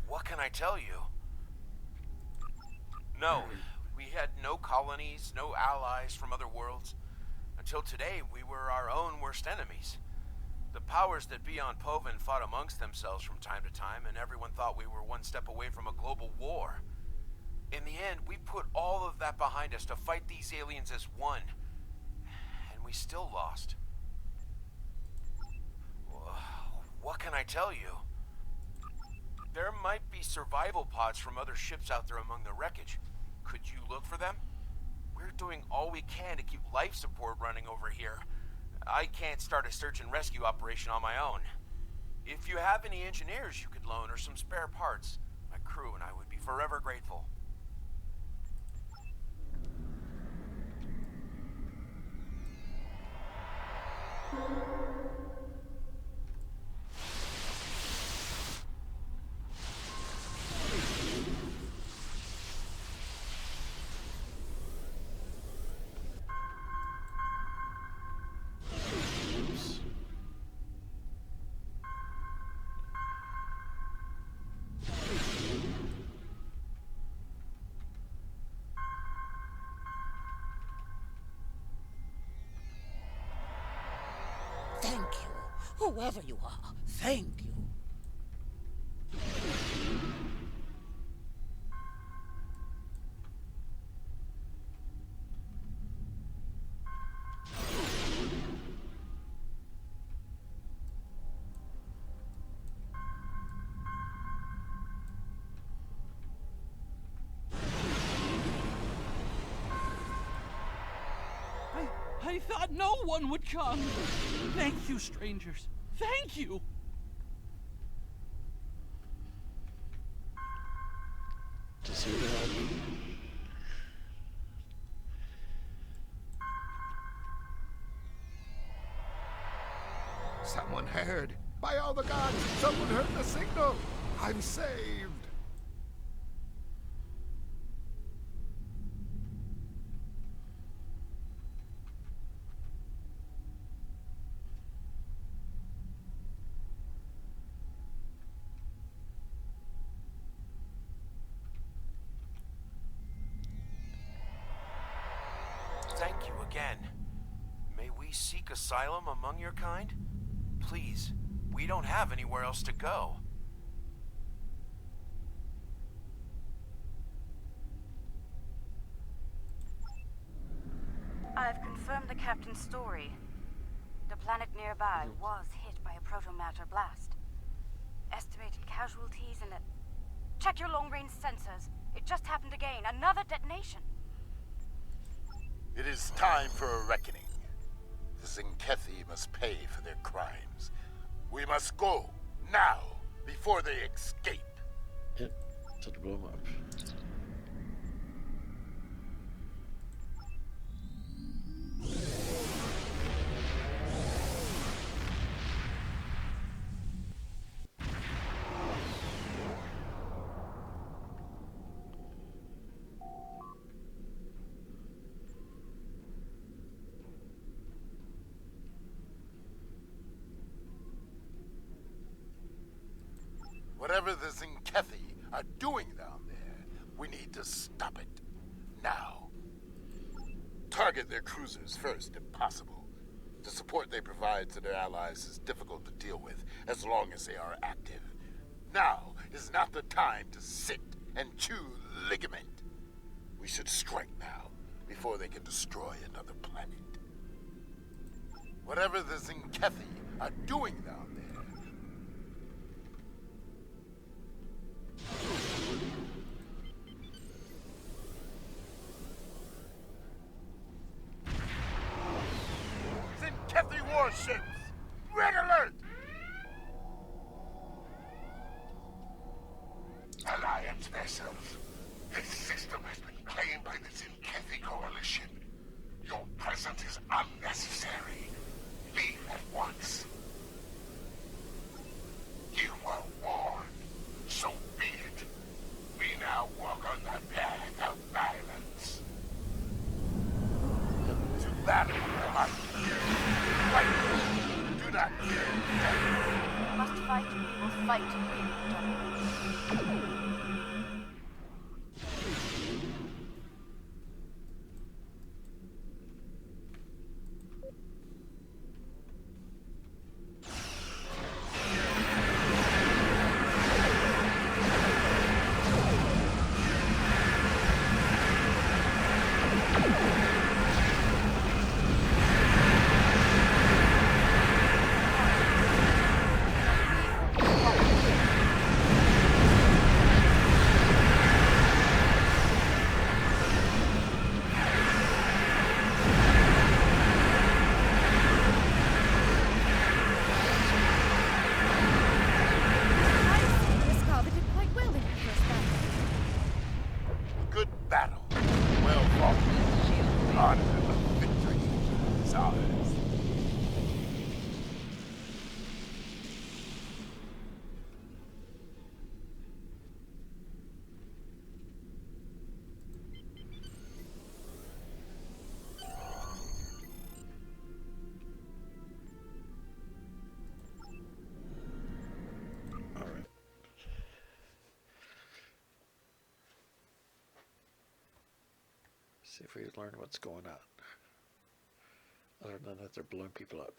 What can I tell you? No, we had no colonies, no allies from other worlds. Until today, we were our own worst enemies. The powers that be on Povin fought amongst themselves from time to time, and everyone thought we were one step away from a global war. In the end, we put all of that behind us to fight these aliens as one. And we still lost. What can I tell you? There might be survival pods from other ships out there among the wreckage. Could you look for them? We're doing all we can to keep life support running over here. I can't start a search and rescue operation on my own. If you have any engineers you could loan or some spare parts, my crew and I would be forever grateful. Whoever you are, thank you. I thought no one would come. Thank you, strangers. Thank you. Just here to help. Someone heard. By all the gods, someone heard the signal. I'm saved. Thank you again. May we seek asylum among your kind? Please, we don't have anywhere else to go. I've confirmed the captain's story. The planet nearby was hit by a protomatter blast. Estimated casualties in a... Check your long-range sensors. It just happened again. Another detonation. It is time for a reckoning. The Zinkethi must pay for their crimes. We must go, now, before they escape. Yep, to blow them up. Whatever the Zinkethi are doing down there, we need to stop it. Now. Target their cruisers first, if possible. The support they provide to their allies is difficult to deal with, as long as they are active. Now is not the time to sit and chew ligament. We should strike now, before they can destroy another planet. Whatever the Zinkethi are doing down there, Zinkethi warships! Red alert! Alliance vessels. This system has been claimed by the Zinkethi Coalition. Your presence is unnecessary. Leave at once. You were warned. So be it. We now walk on the path of violence. To battle, Mark. Fight! Do not fear death. Must fight, we will fight. Good battle. Well fought. Honor and victory is ours. All right. See if we learn what's going on. Other than that, they're blowing people up.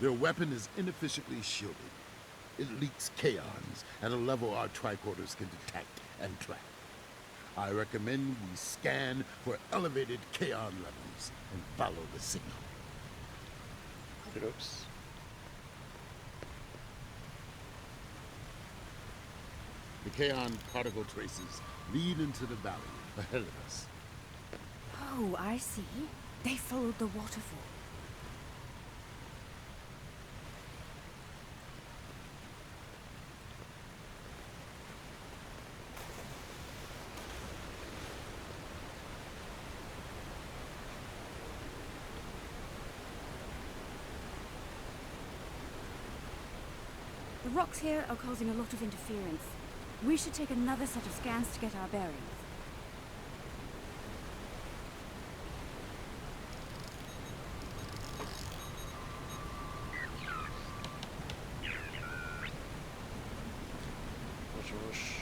Their weapon is inefficiently shielded. It leaks kaons at a level our tricorders can detect and track. I recommend we scan for elevated kaon levels and follow the signal. Oops. The kaon particle traces lead into the valley ahead of us. Oh, I see. They followed the waterfall. The rocks here are causing a lot of interference. We should take another set of scans to get our bearings. Whoosh.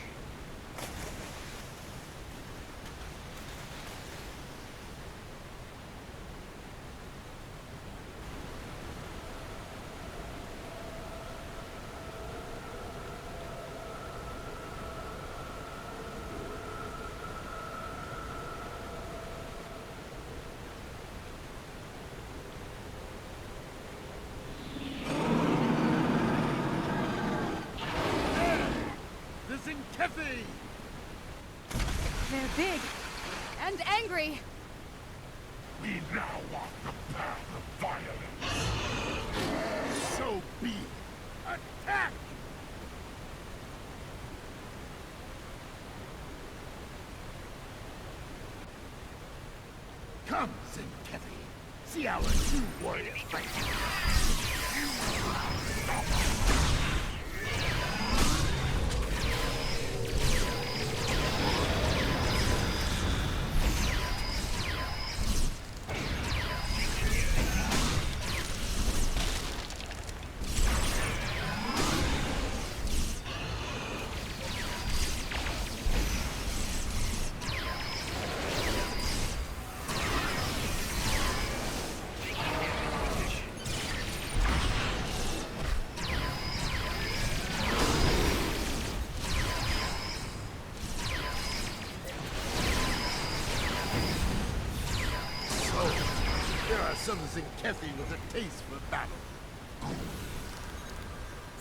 The Zinkethi! They're big and angry. We now walk the path of violence. So be it. Attack! Come, Zinkethi. See our true warrior fight. Some Zinkethi with a taste for battle.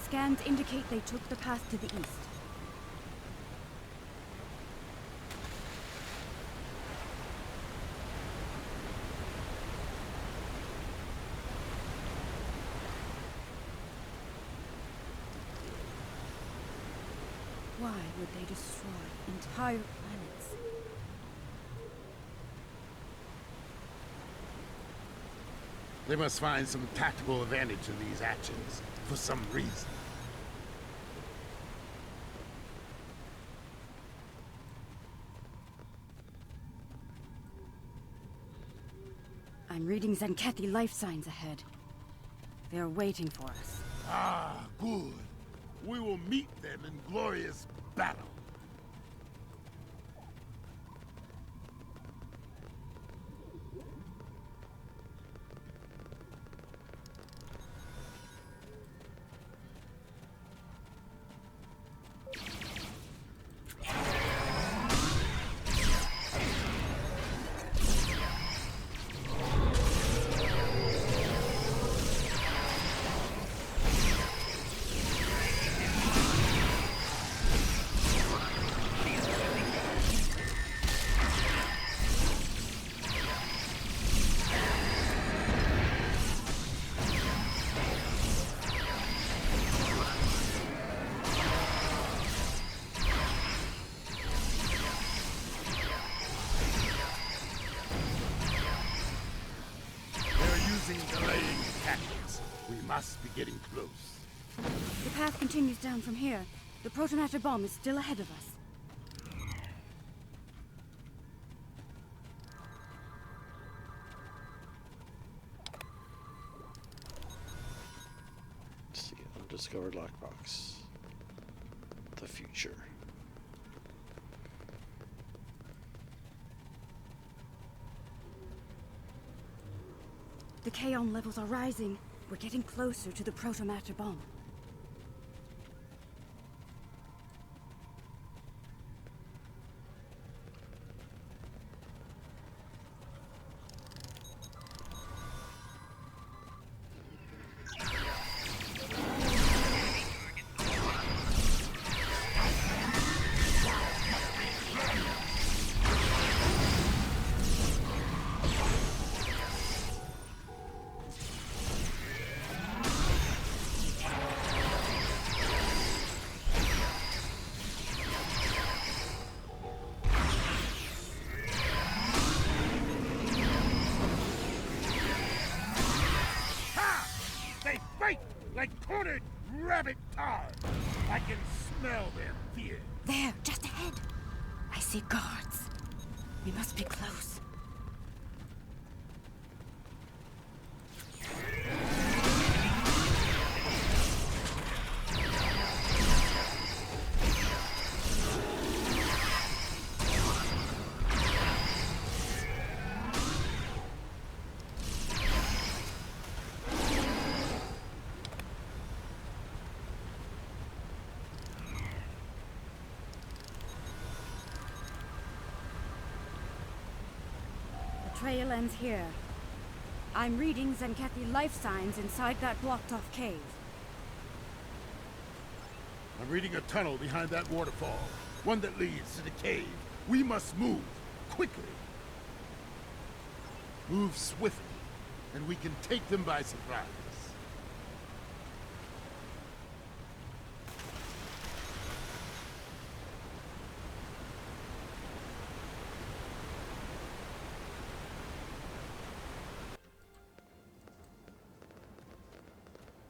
Scans indicate they took the path to the east. Why would they destroy entire planets? They must find some tactical advantage in these actions, for some reason. I'm reading Zenkethi life signs ahead. They're waiting for us. Ah, good. We will meet them in glorious battle. Delaying tactics. We must be getting close. The path continues down from here. The Protonator bomb is still ahead of us. Let's see, undiscovered lockbox. The future. The Kaon levels are rising. We're getting closer to the protomatter bomb. Like cornered rabbit tar. I can smell their fear. There, just ahead. I see guards. We must be close. Trail ends here. I'm reading Zenkethi life signs inside that blocked-off cave. I'm reading a tunnel behind that waterfall. One that leads to the cave. We must move. Quickly. Move swiftly, and we can take them by surprise.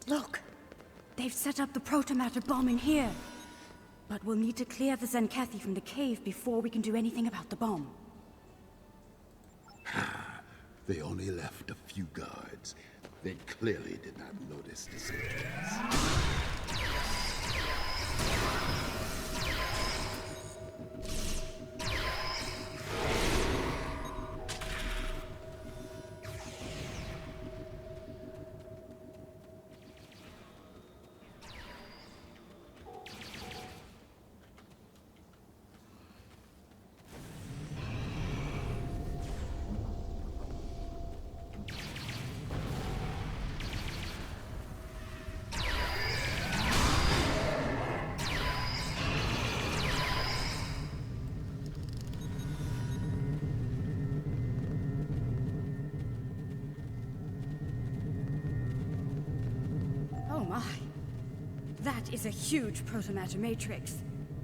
Look! They've set up the protomatter bomb in here. But we'll need to clear the Zenkethi from the cave before we can do anything about the bomb. They only left a few guards. They clearly did not notice the soldiers. Oh my. That is a huge protomatter matrix.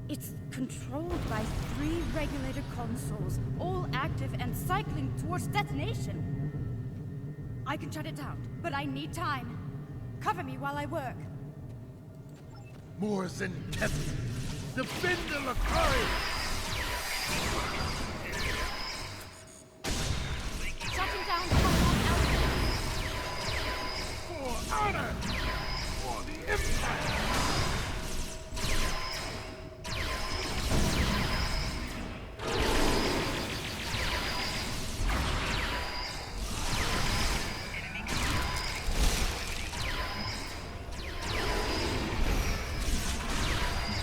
It's controlled by 3 regulator consoles, all active and cycling towards detonation. I can shut it down, but I need time. Cover me while I work. More Zenkethi! Defend the Lakari! Shutting down compound alpha. For honor! For the Empire!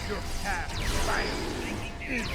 Your path is violent.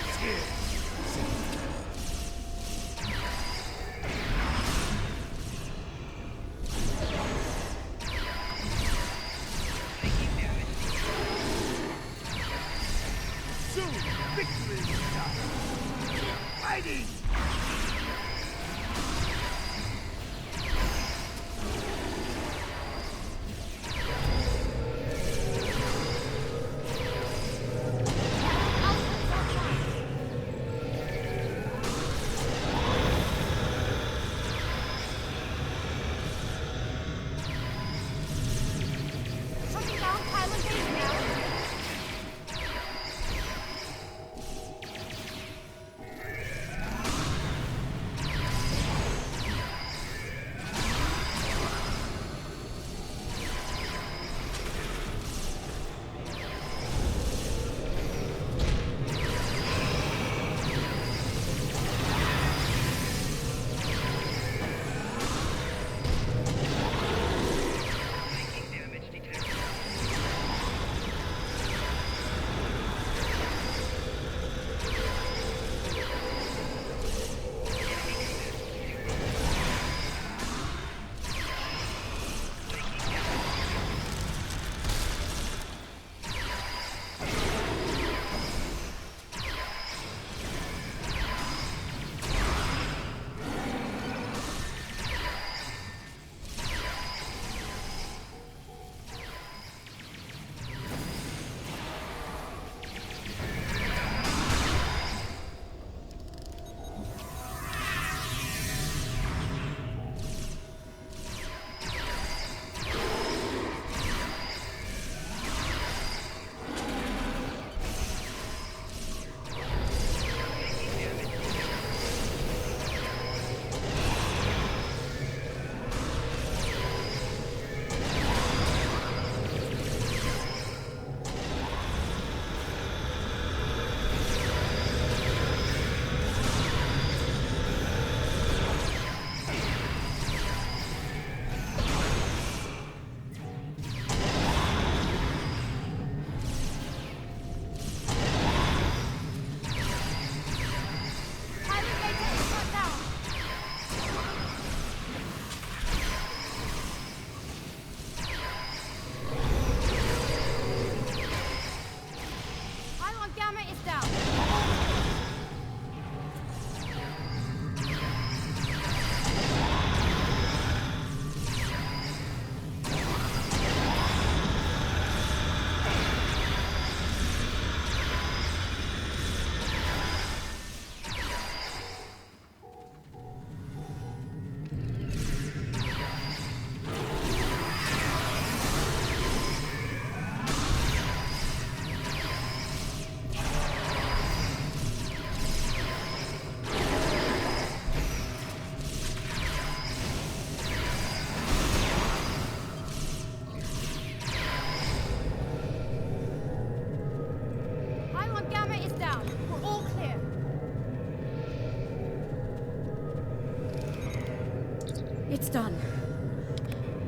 It's done.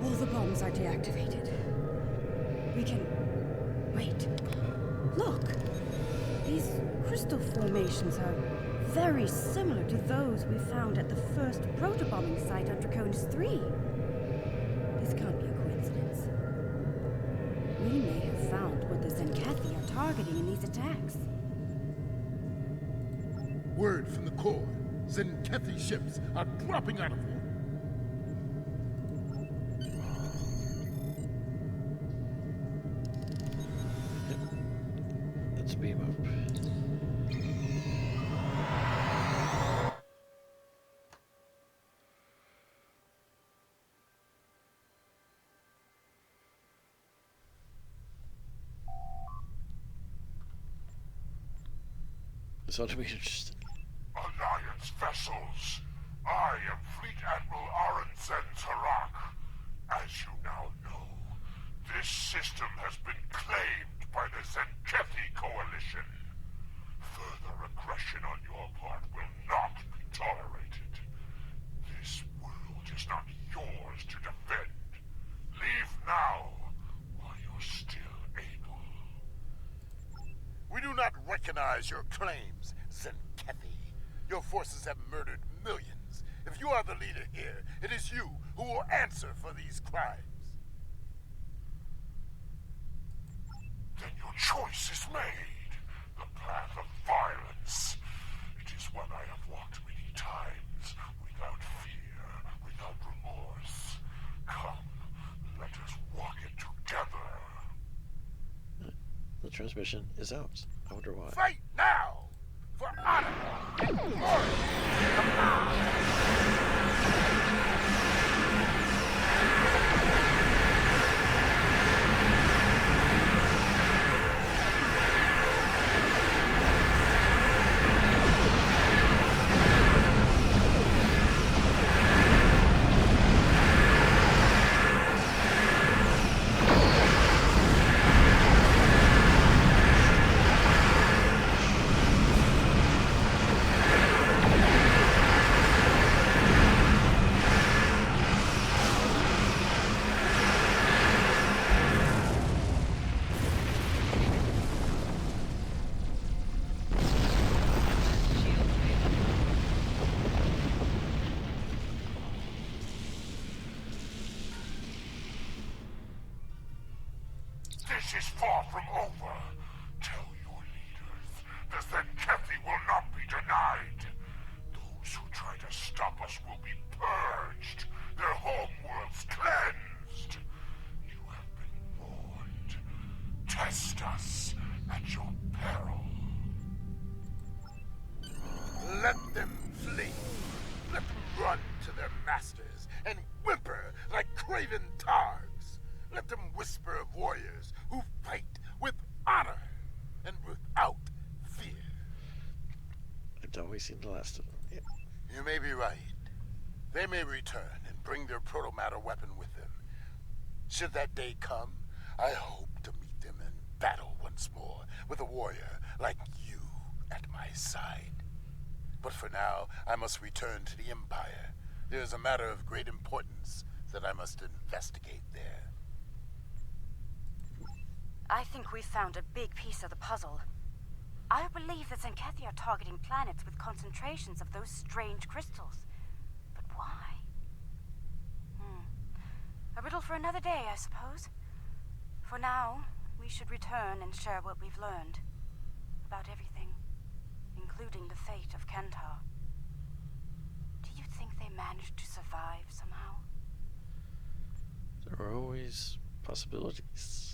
All the bombs are deactivated. We can... Wait. Look! These crystal formations are very similar to those we found at the first protobombing site on Draconis 3. This can't be a coincidence. We may have found what the Zenkethi are targeting in these attacks. Word from the core. Zenkethi ships are dropping out of orbit. Let's beam up. This ought to be interesting. Alliance vessels. I am Fleet Admiral Arenzen Tarak. As you now know, this system has been claimed by the Zenkethi Coalition. Further aggression on your part will not be tolerated. This world is not yours to defend. Leave now, while you're still able. We do not recognize your claims, Zenkethi. Your forces have murdered millions. If you are the leader here, it is you who will answer for these crimes. Then your choice is made. The path of violence. It is one I have walked many times, without fear, without remorse. Come, let us walk it together. The transmission is out. I wonder why. Fight now! For honor and glory! This is far from over. Tell your leaders the Zenkethi will not be denied. Those who try to stop us will be purged, their homeworlds cleansed. You have been warned. Test us at your peril. Let them flee. Let them run to their masters and whimper like craven targs. Let them whisper of warriors who fight with honor and without fear. I've always seen the last of them. Yeah. You may be right. They may return and bring their protomatter weapon with them. Should that day come, I hope to meet them in battle once more with a warrior like you at my side. But for now, I must return to the Empire. There is a matter of great importance that I must investigate there. I think we've found a big piece of the puzzle. I believe the Zenkethi are targeting planets with concentrations of those strange crystals. But why? A riddle for another day, I suppose. For now, we should return and share what we've learned. About everything. Including the fate of Kentar. Do you think they managed to survive somehow? There are always possibilities.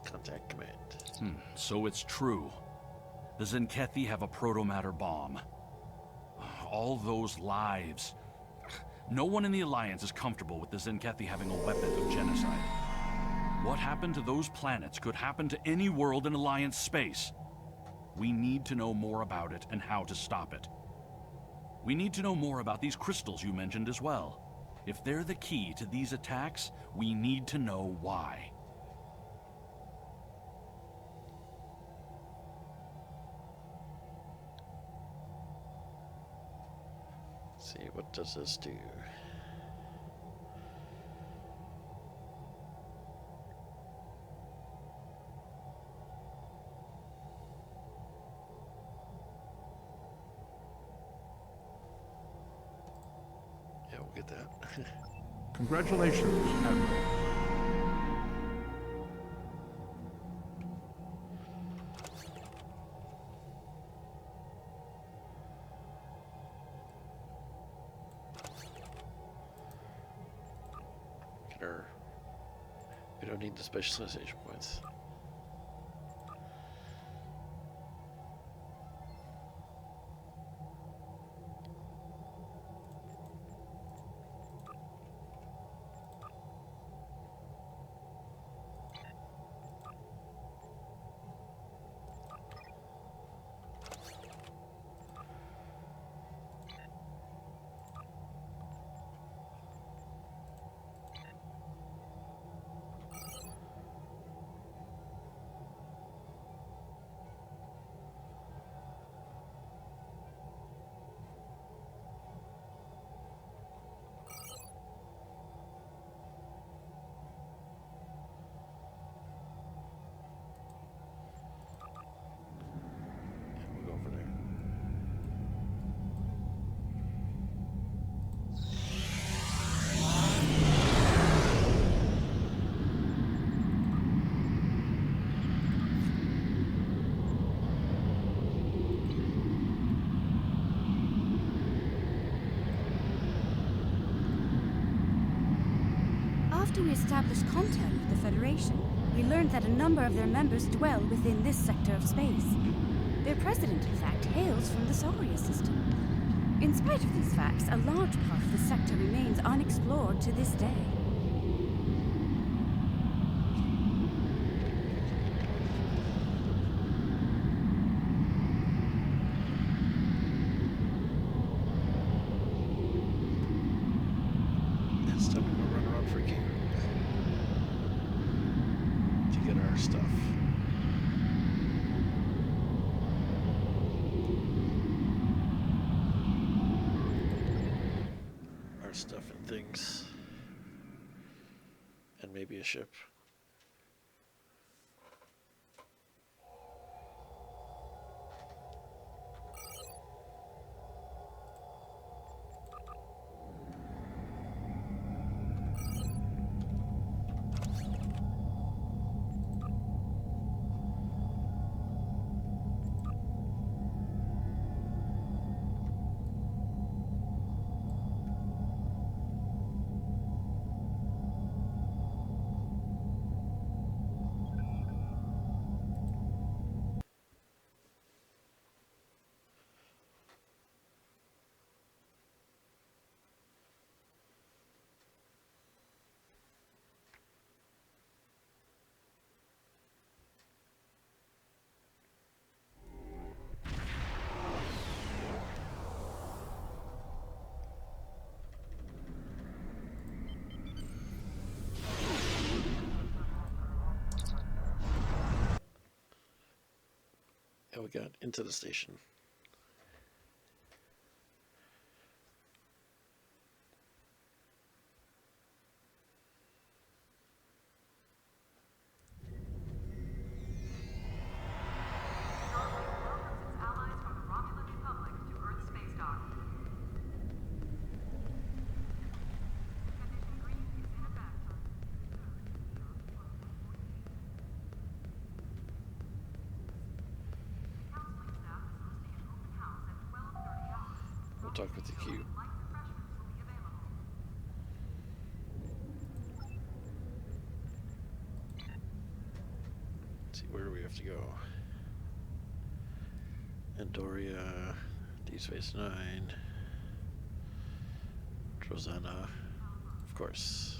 Contact command. So it's true. The Zenkethi have a protomatter bomb. All those lives. No one in the Alliance is comfortable with the Zenkethi having a weapon of genocide. What happened to those planets could happen to any world in Alliance space. We need to know more about it and how to stop it. We need to know more about these crystals you mentioned as well. If they're the key to these attacks, we need to know why. Let's see, what does this do? Yeah, we'll get that. Congratulations, Admiral. Get our... We don't need the specialization points. We'll go over there. After we established contact with the Federation, we learned that a number of their members dwell within this sector of space. Their president, in fact, hails from the Saria system. In spite of these facts, a large part of the sector remains unexplored to this day. It's time to go run around for King to get our stuff. Our stuff and things. And maybe a ship. And we got into the station. We'll talk with the cube. Let's see, where do we have to go? Andoria, D Space 9, Rosanna, of course.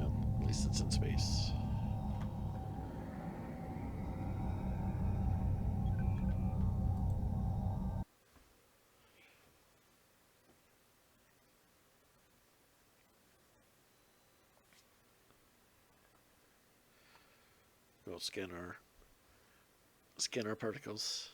At least it's in space. We'll scan our particles.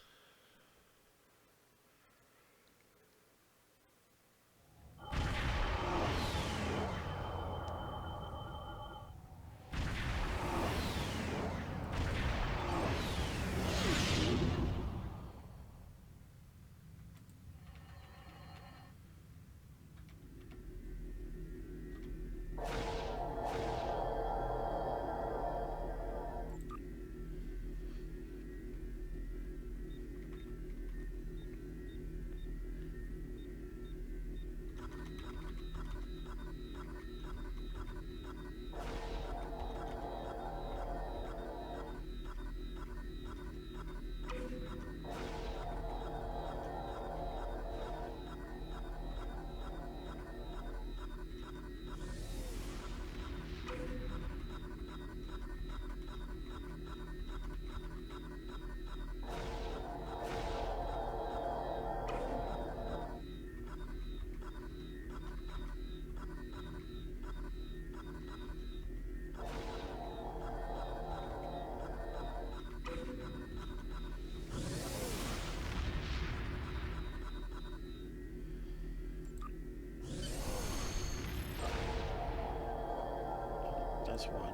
That's one.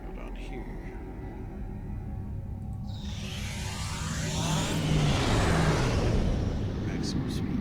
Go down here. Maximum speed.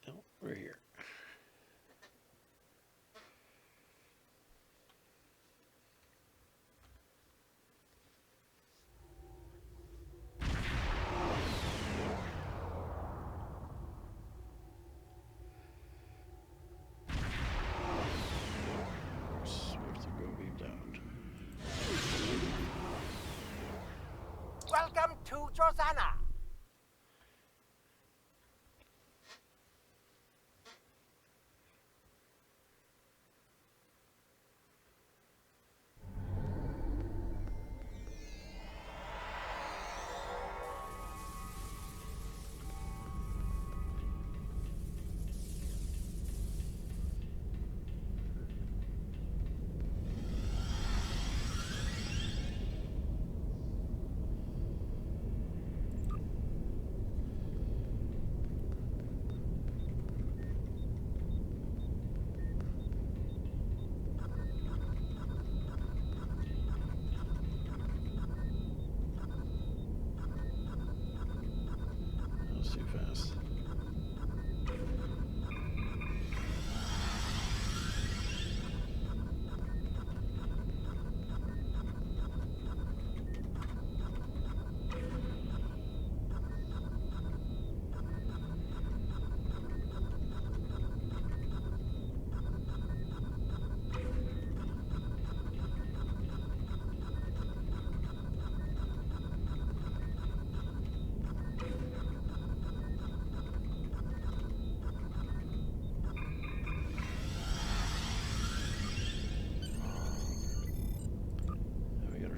No, we're here. Of course, we have to go beam down. Welcome to Josana.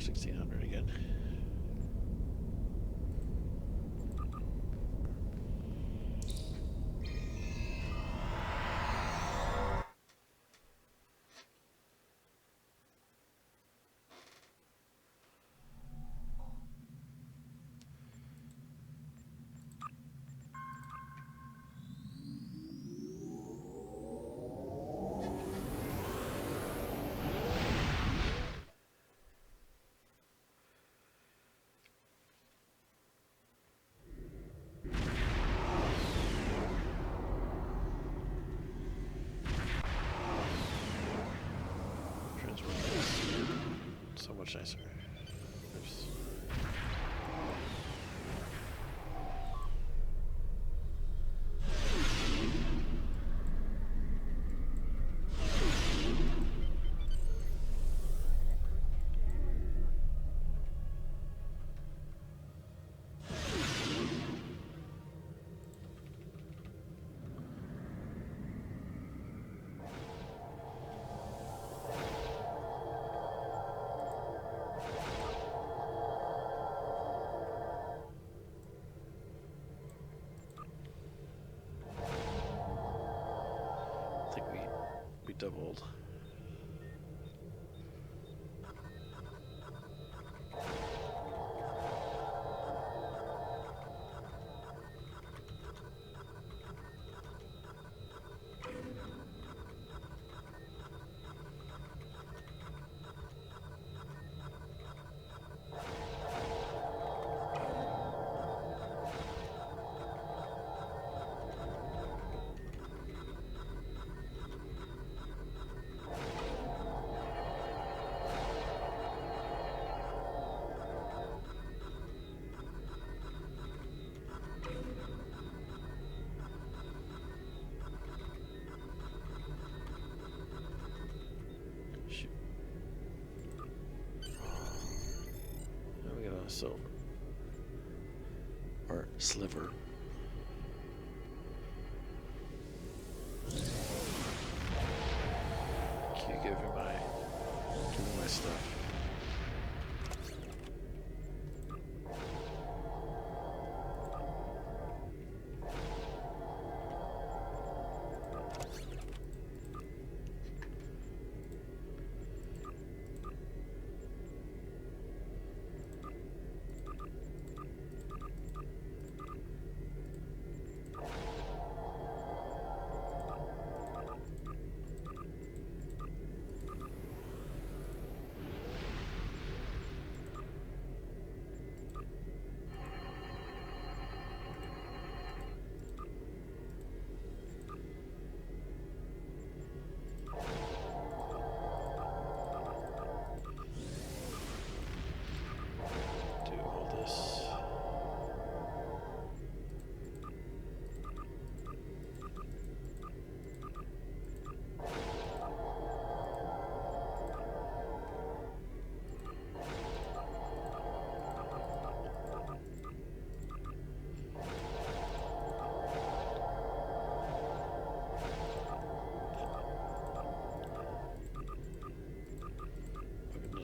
1600 again. So much nicer. Oops. I think we doubled. Shoot. Now we got a silver. Or sliver. Can you give me my stuff?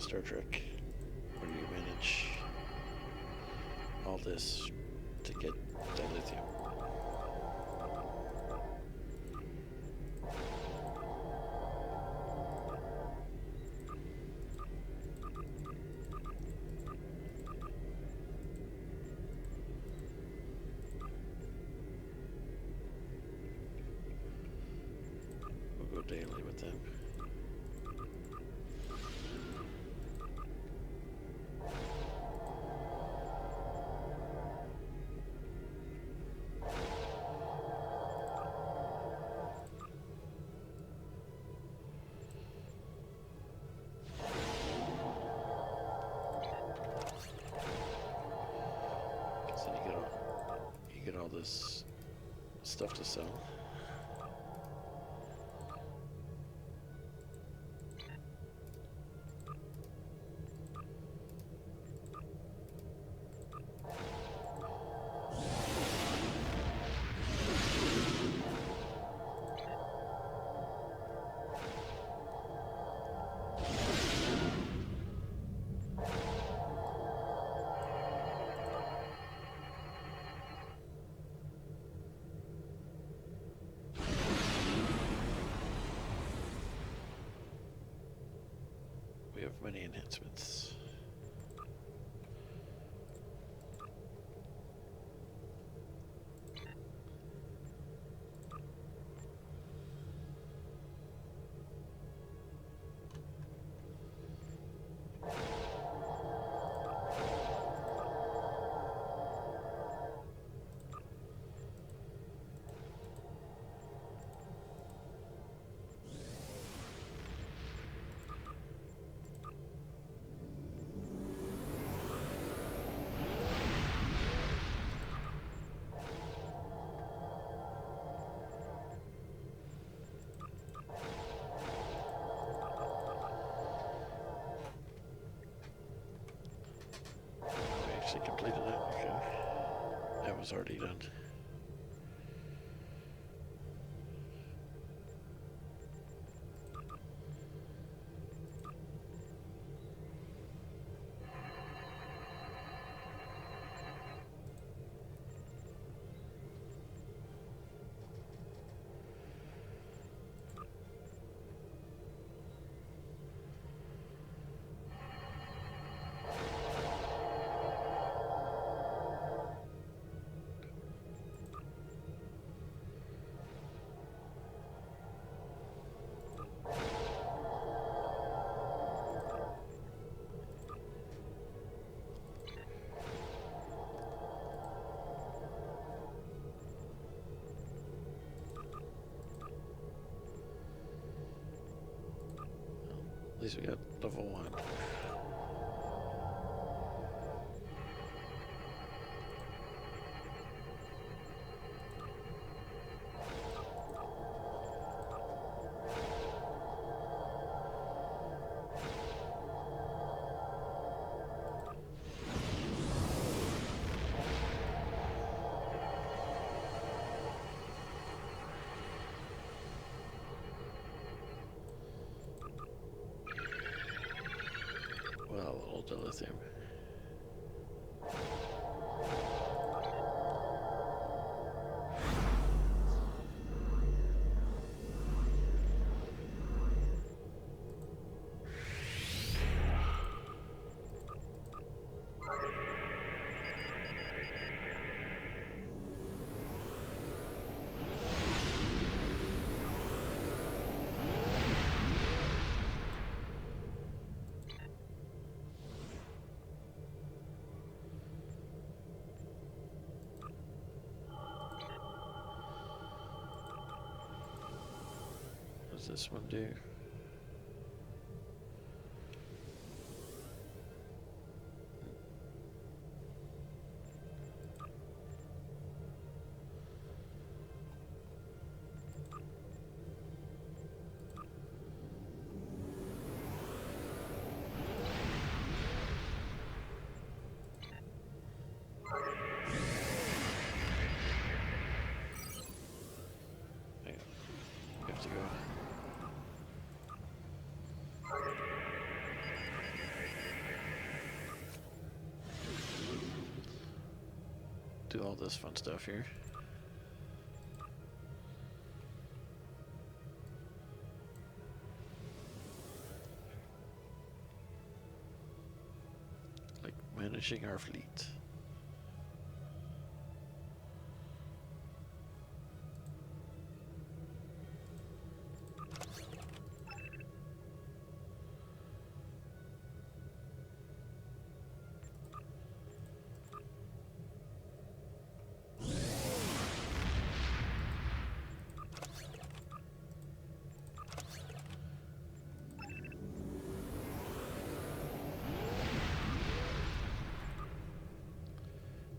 Star Trek, where you manage all this to get dilithium. We'll go daily with them. You get all this stuff to sell. have many enhancements. We actually completed it. Okay. That was already done. At least we got level 1. Well, a little dilithium. What does this one do? Hang on. We have to go. Do all this fun stuff here. Like managing our fleet.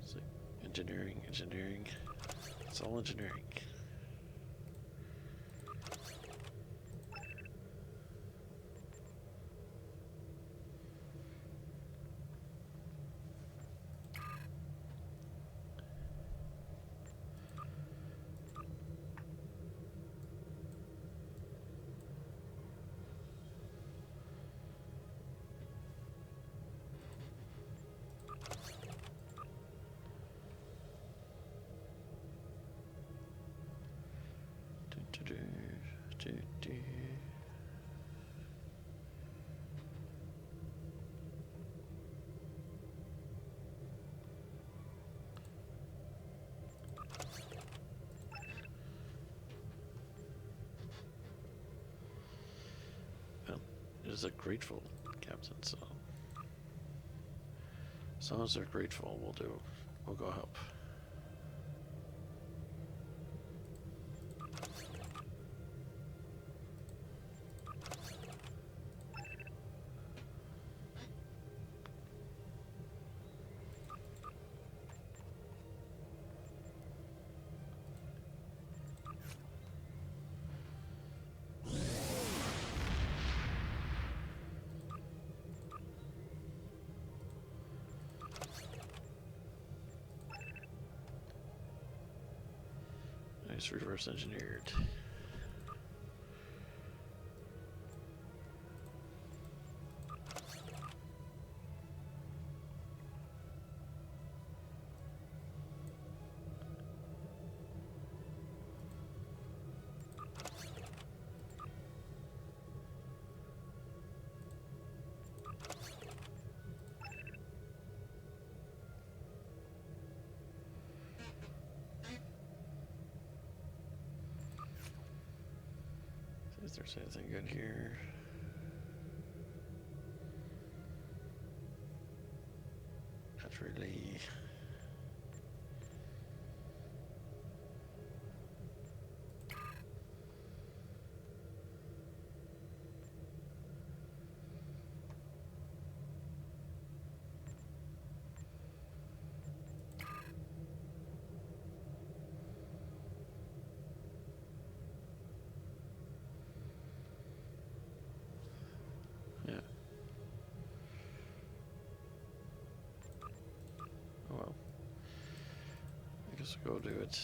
It's like engineering, engineering. It's all engineering. is a grateful captain song. Songs are grateful. We'll do. We'll go help. Nice, reverse engineered. Is there anything good here? Not really. Yeah. Oh well. I guess we'll go do it.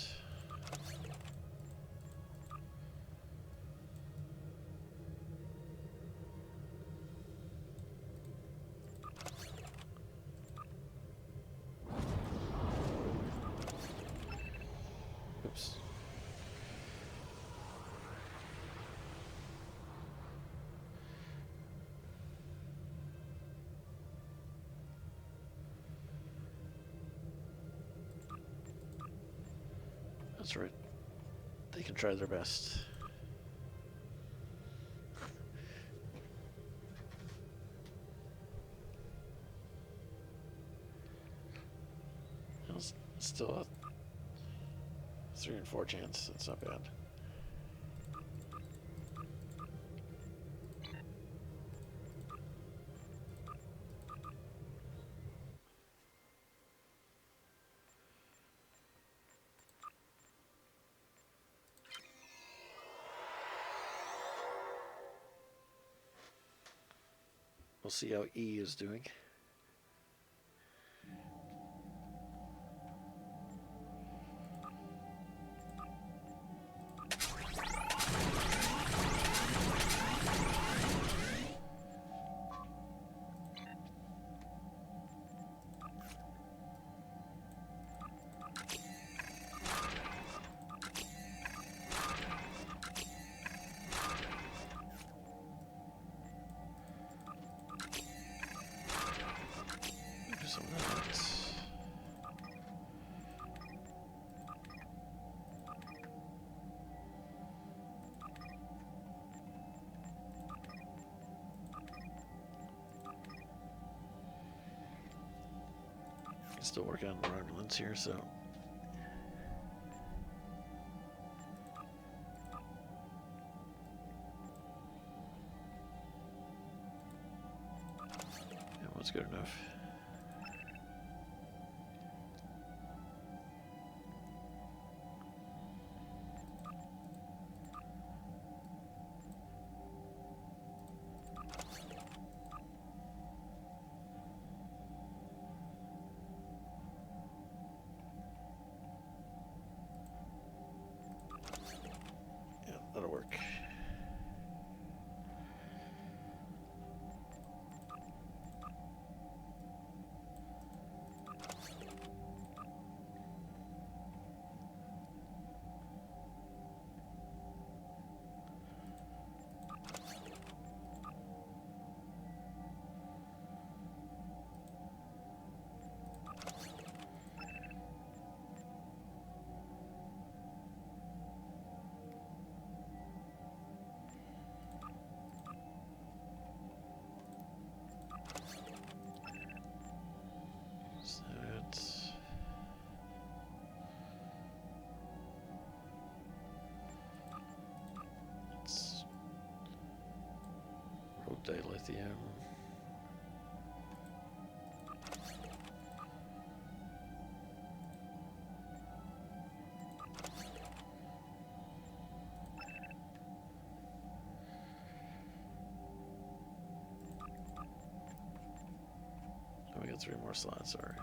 Oops. That's right. They can try their best. It's still a 3 and 4 chance. That's not bad. We'll see how E is doing. Do some of that. Still working on Romulans here, so yeah, what's good enough? Yeah, that'll work. lithium. Oh, we got 3 more slots, alright.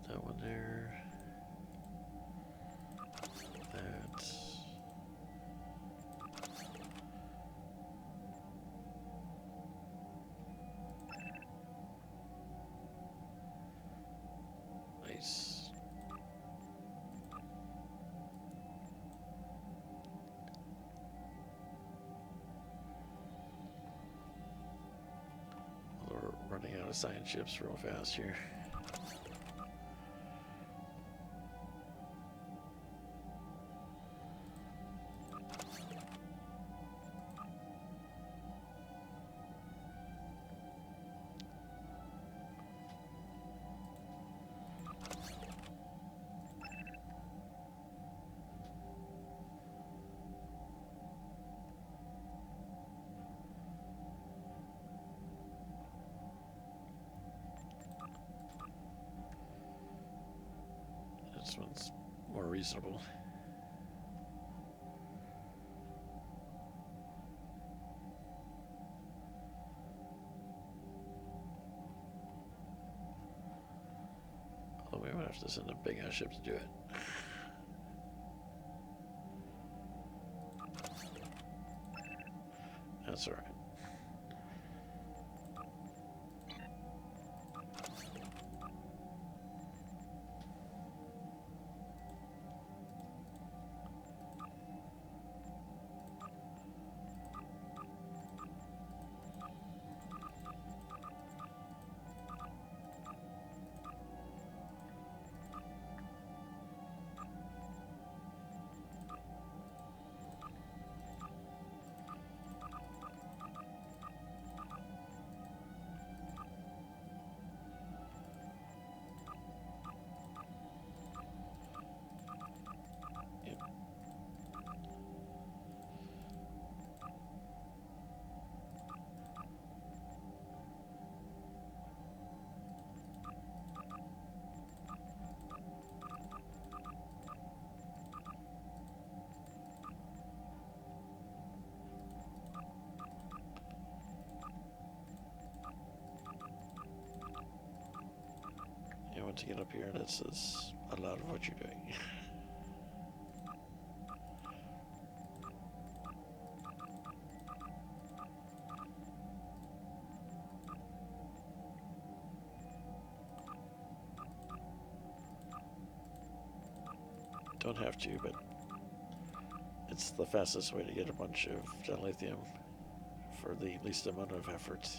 That one there. That. Nice. We're running out of science ships real fast here. This one's more reasonable. Although we might have to send a big ass ship to do it. That's alright. To get up here, this is a lot of what you're doing. Don't have to, but it's the fastest way to get a bunch of dilithium for the least amount of effort.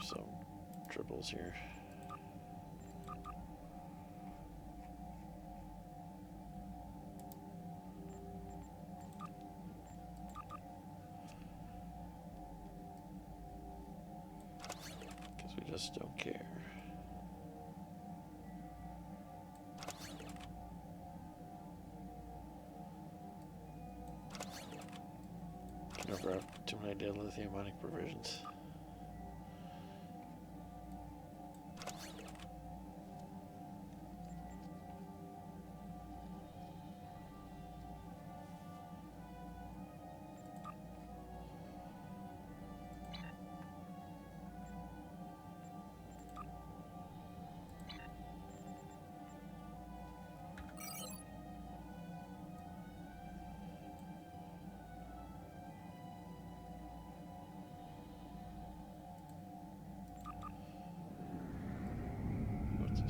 Some triples here. Because we just don't care. Can never have too many dilithium mining provisions.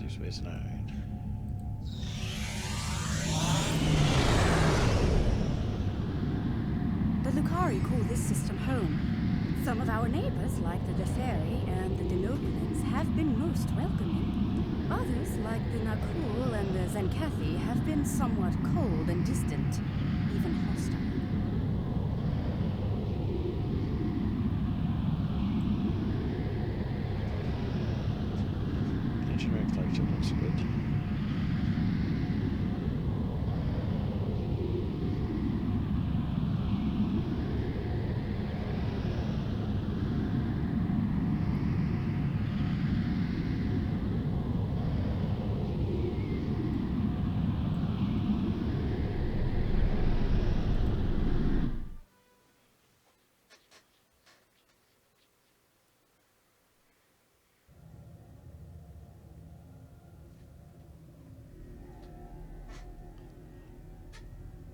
Deep Space Nine. The Lucari call this system home. Some of our neighbors, like the Deferi and the Denobulans, have been most welcoming. Others, like the Nakul and the Zenkathi, have been somewhat cold and distant, even hostile. Engineering collection looks good.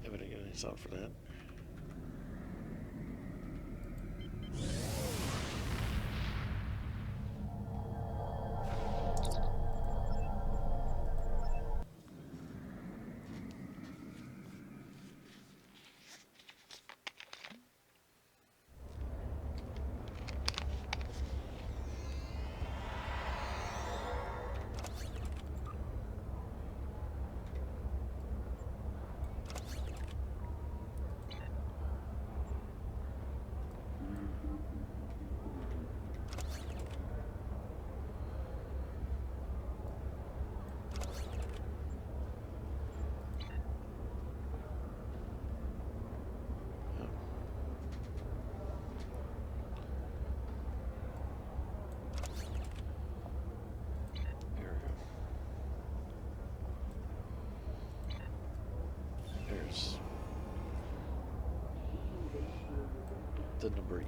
I didn't get any sound for that. There's the number E.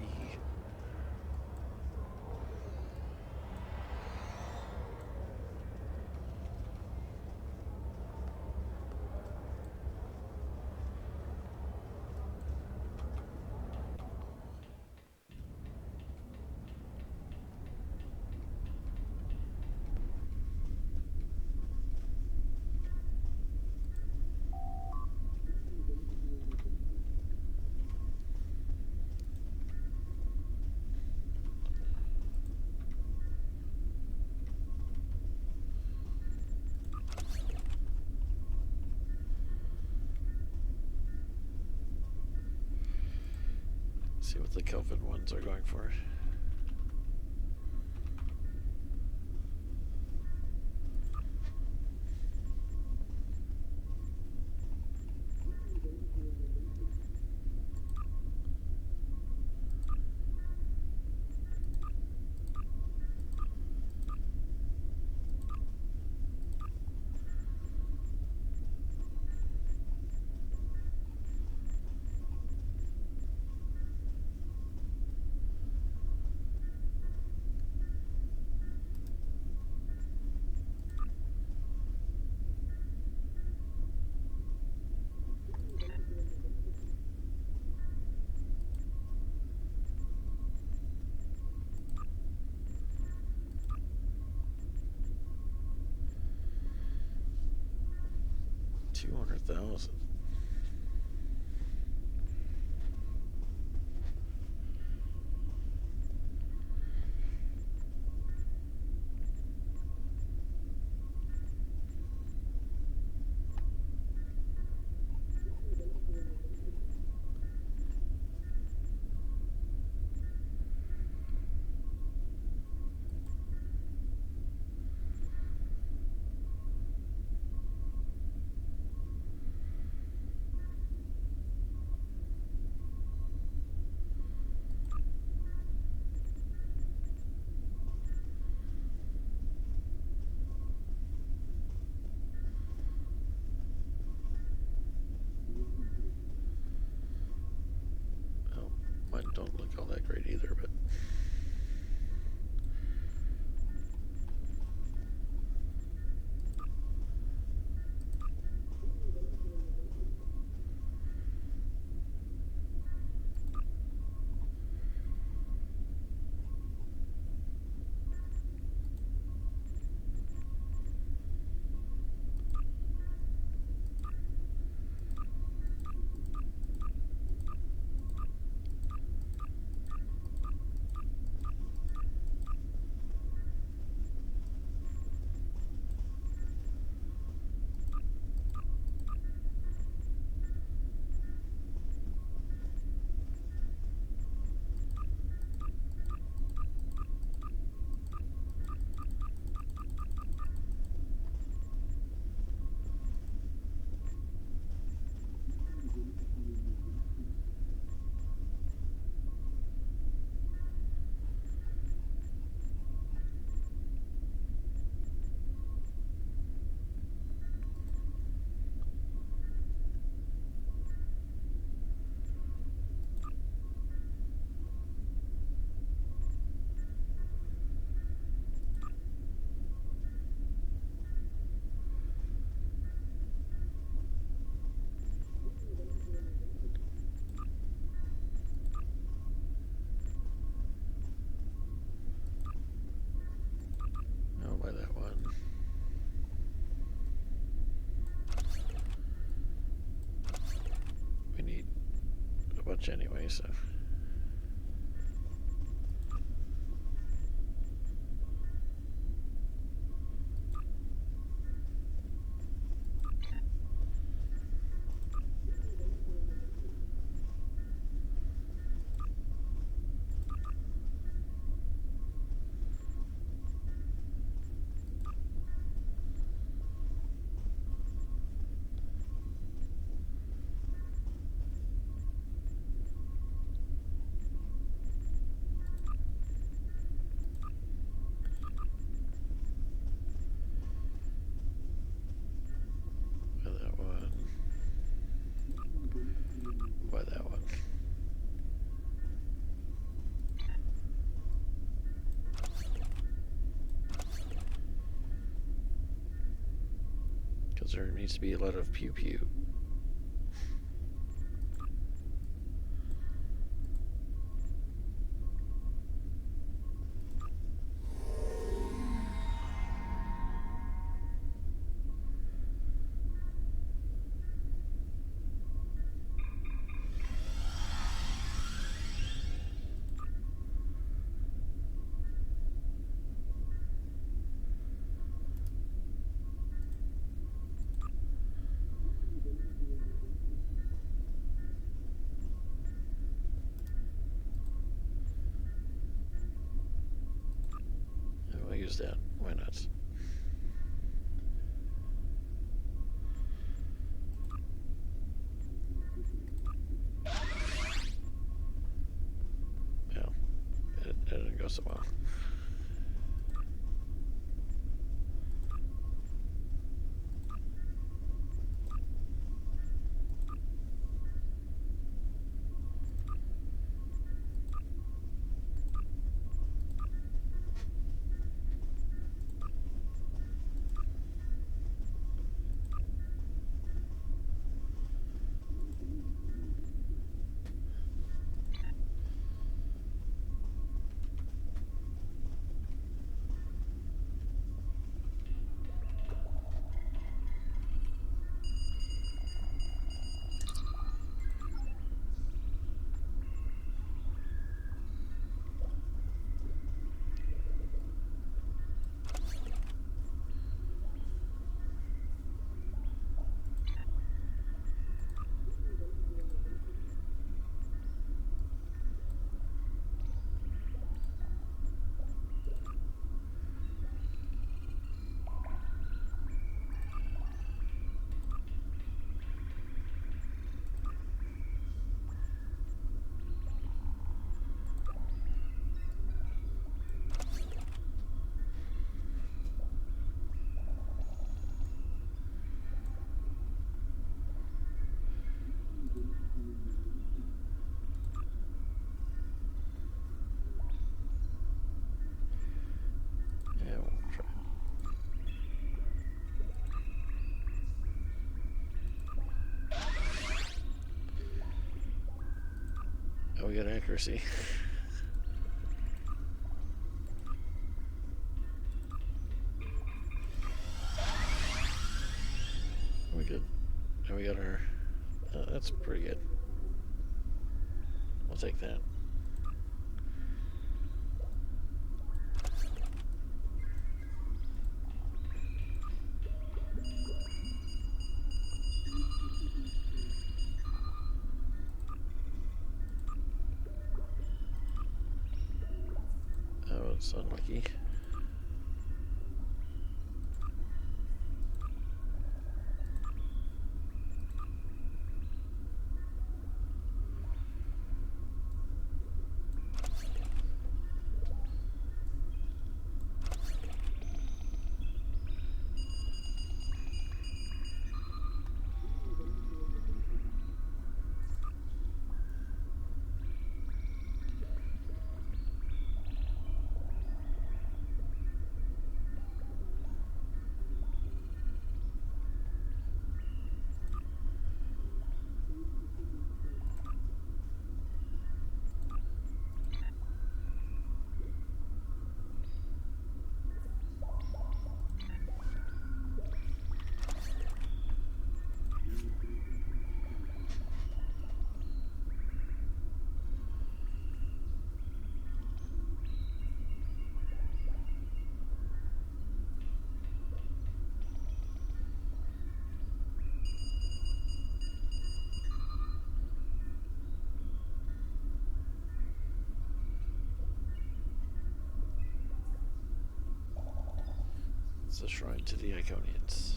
See what the Kelvin ones are going for. $200,000. much anyway, so. There needs to be a lot of pew pew. Use that. Why not? Yeah, it didn't go so well. Oh, we got accuracy. We good. And we got our... that's pretty good. We'll take that. Oh, it's unlucky. It's a shrine to the Iconians.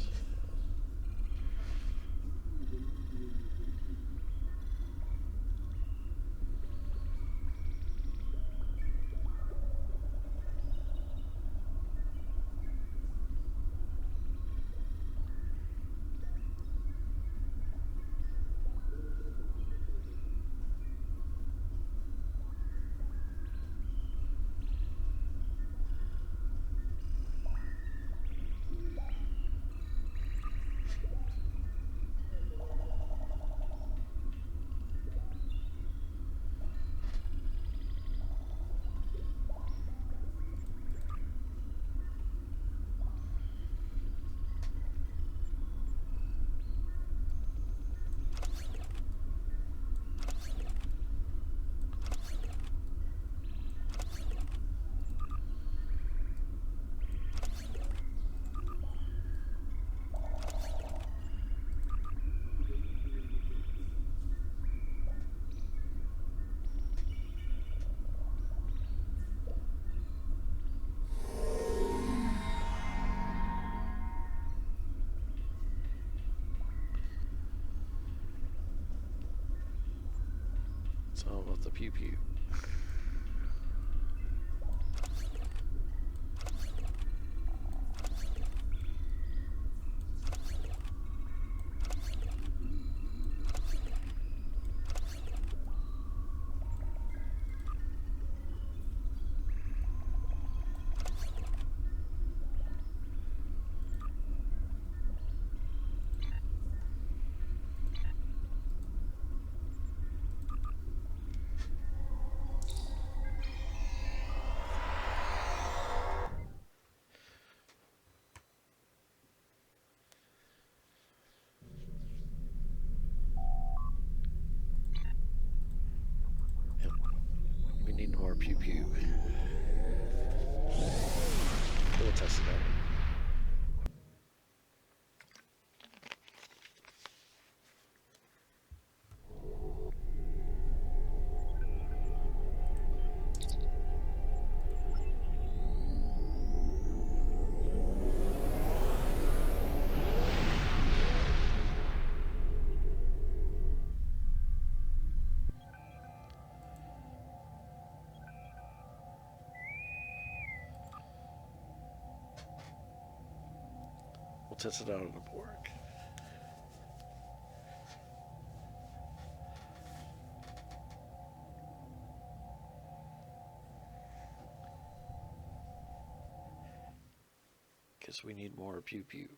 It's all about the pew pew. We need more pew pew. We'll test it out. We'll test it out in the Borg. Because we need more pew pew.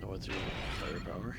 I went through firepower.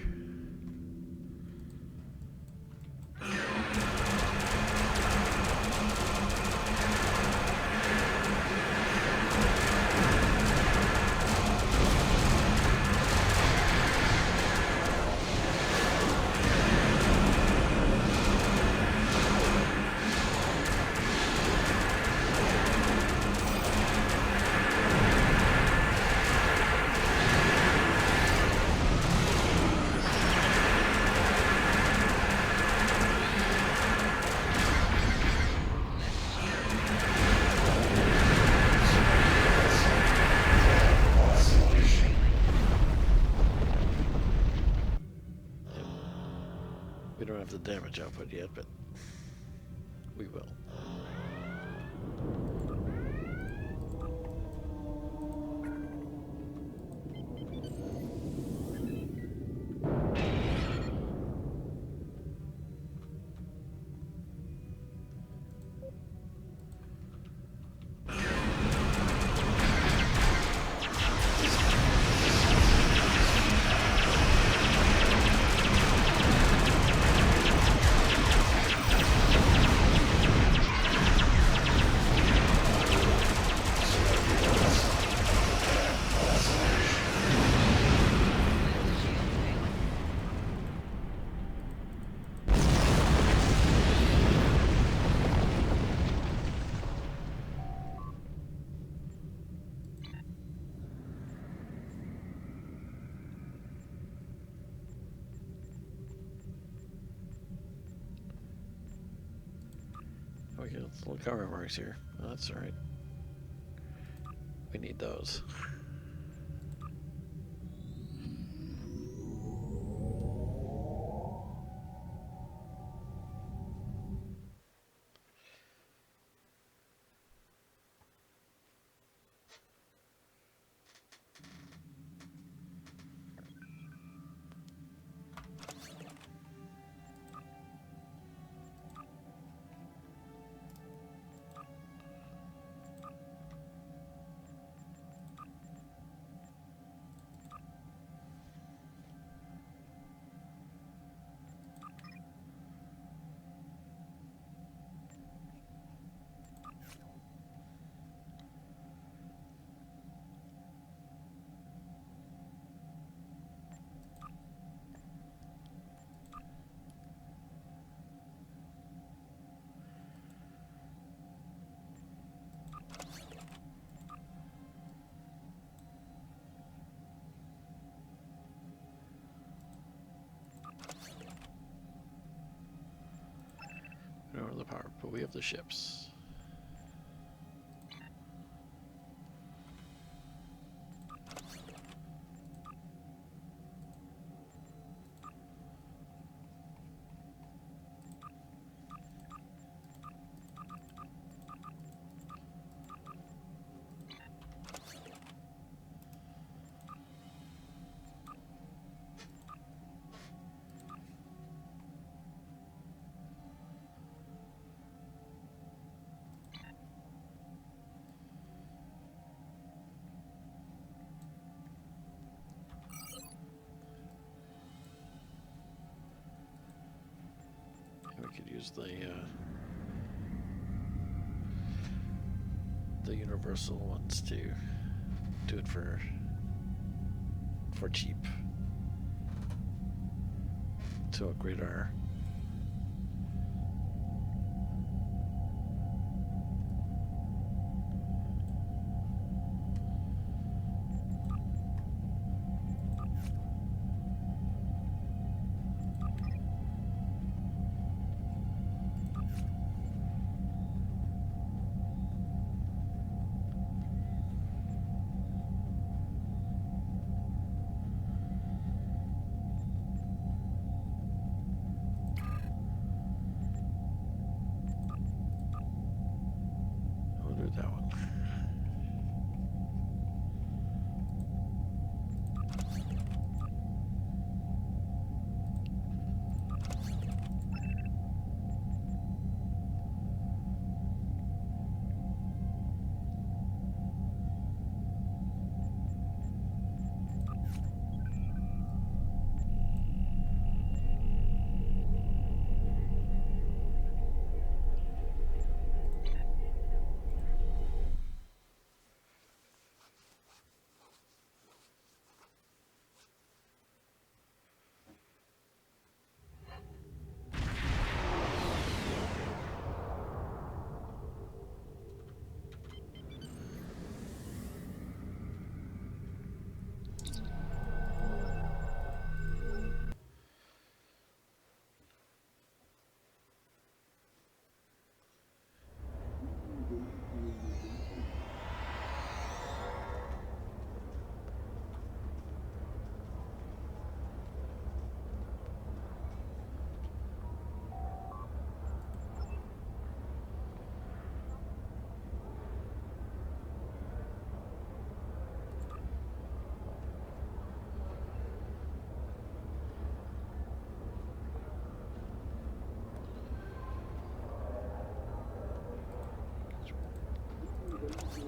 We don't have the damage output yet, but we will. We get little cover marks here. Oh, that's alright. We need those. We don't have the power, but we have the ships. We could use the universal ones to do it for cheap, to upgrade our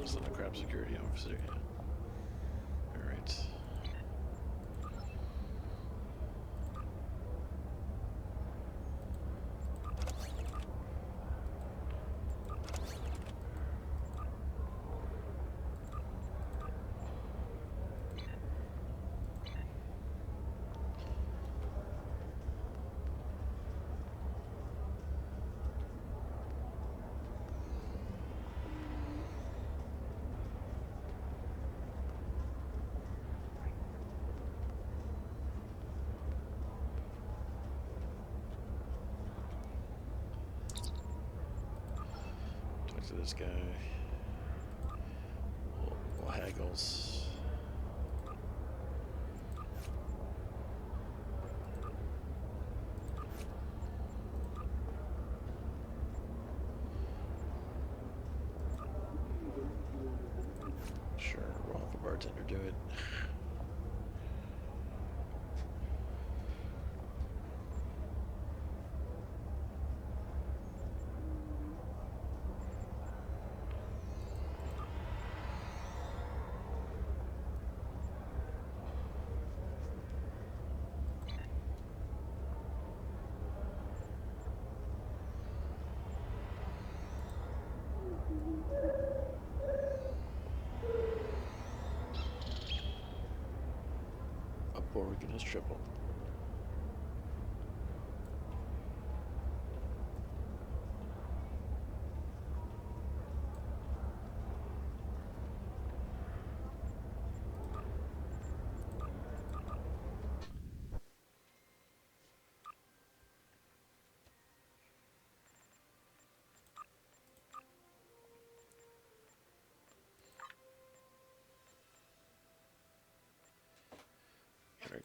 wasn't a crap security officer. Alright. To this guy. We'll haggles. Sure, we'll have the bartender do it. Oregon has tripled.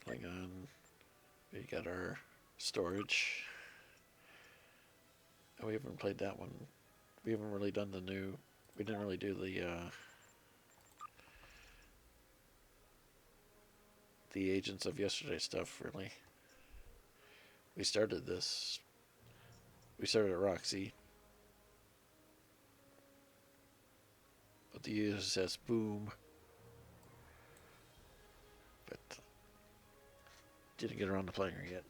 Klingon. We got our storage. And we haven't played that one. We haven't really done the new. We didn't really do the Agents of Yesterday stuff, really. We started this. We started at Roxy. But the USS Boom. But didn't get around to playing her yet.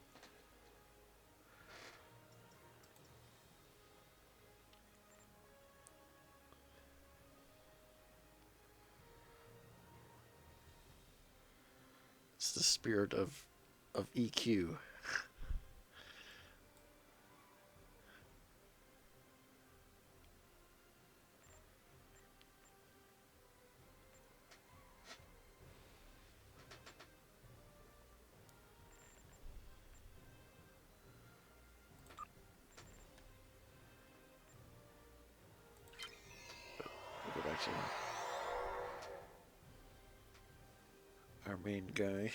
It's the spirit of EQ. We'll go back to our main guy.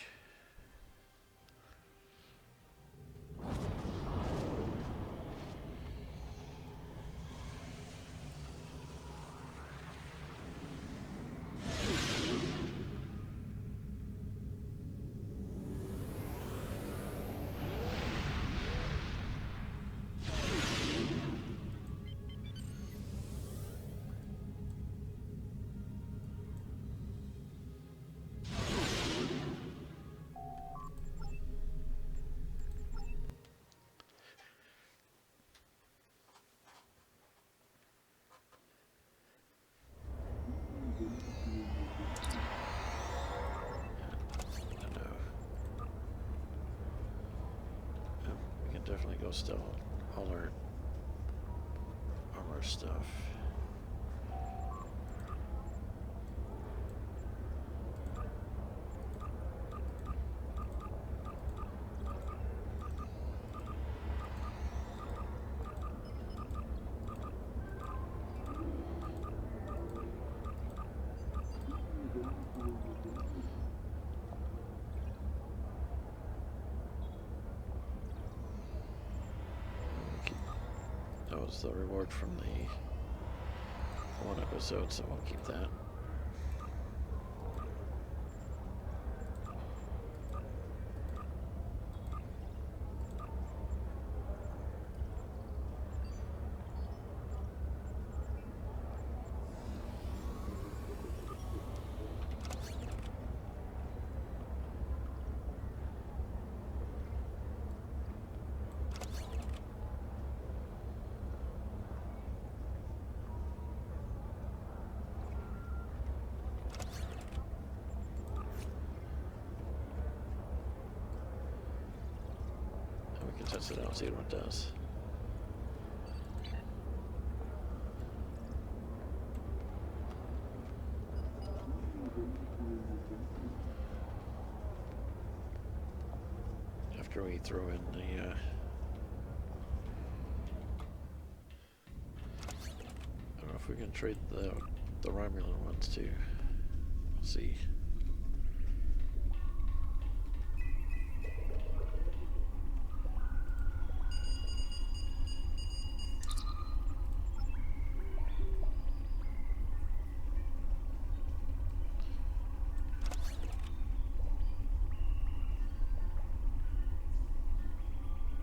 Definitely go steal all our stuff. That was the reward from the one episode, so we'll keep that. can test it out and see what it does. After we throw in the I don't know if we can trade the Romulan ones too. We'll see.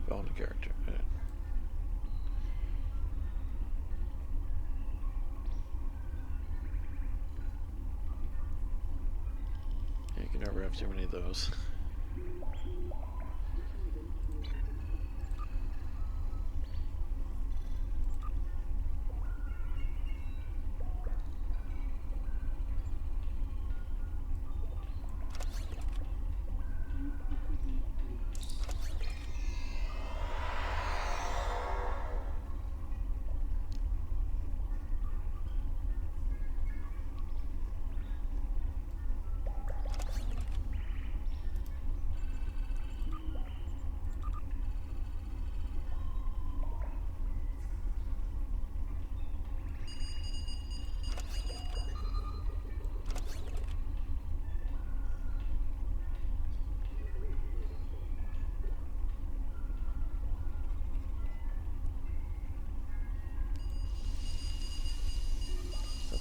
Found a character. You can never have too many of those.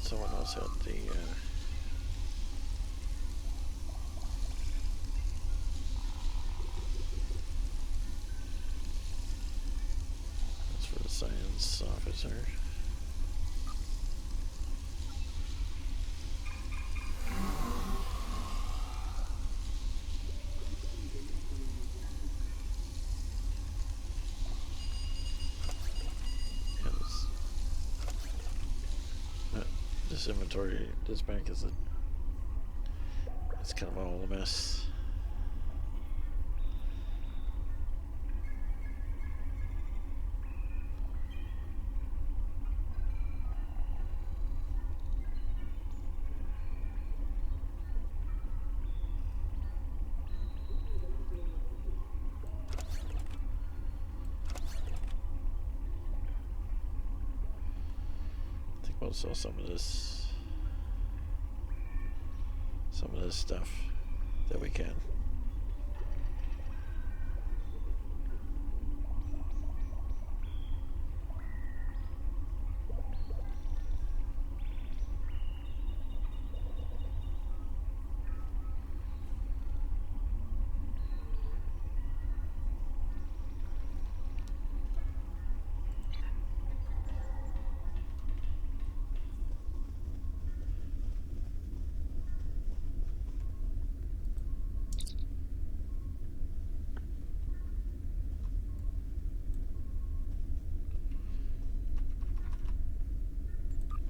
Someone else had the that's for the science officer. This inventory, this bank is it's kind of all a mess. I think we'll sell some of this stuff that we can.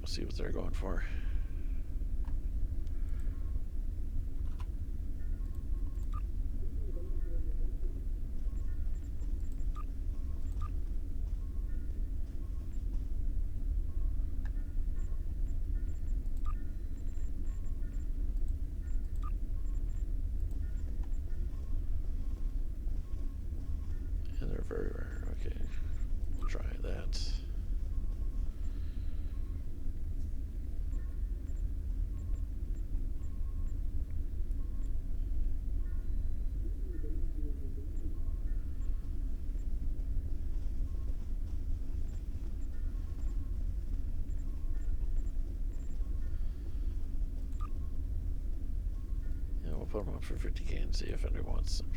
See what they're going for. And they're very rare. Okay, we'll try that. Put them up for 50K and see if anyone wants them.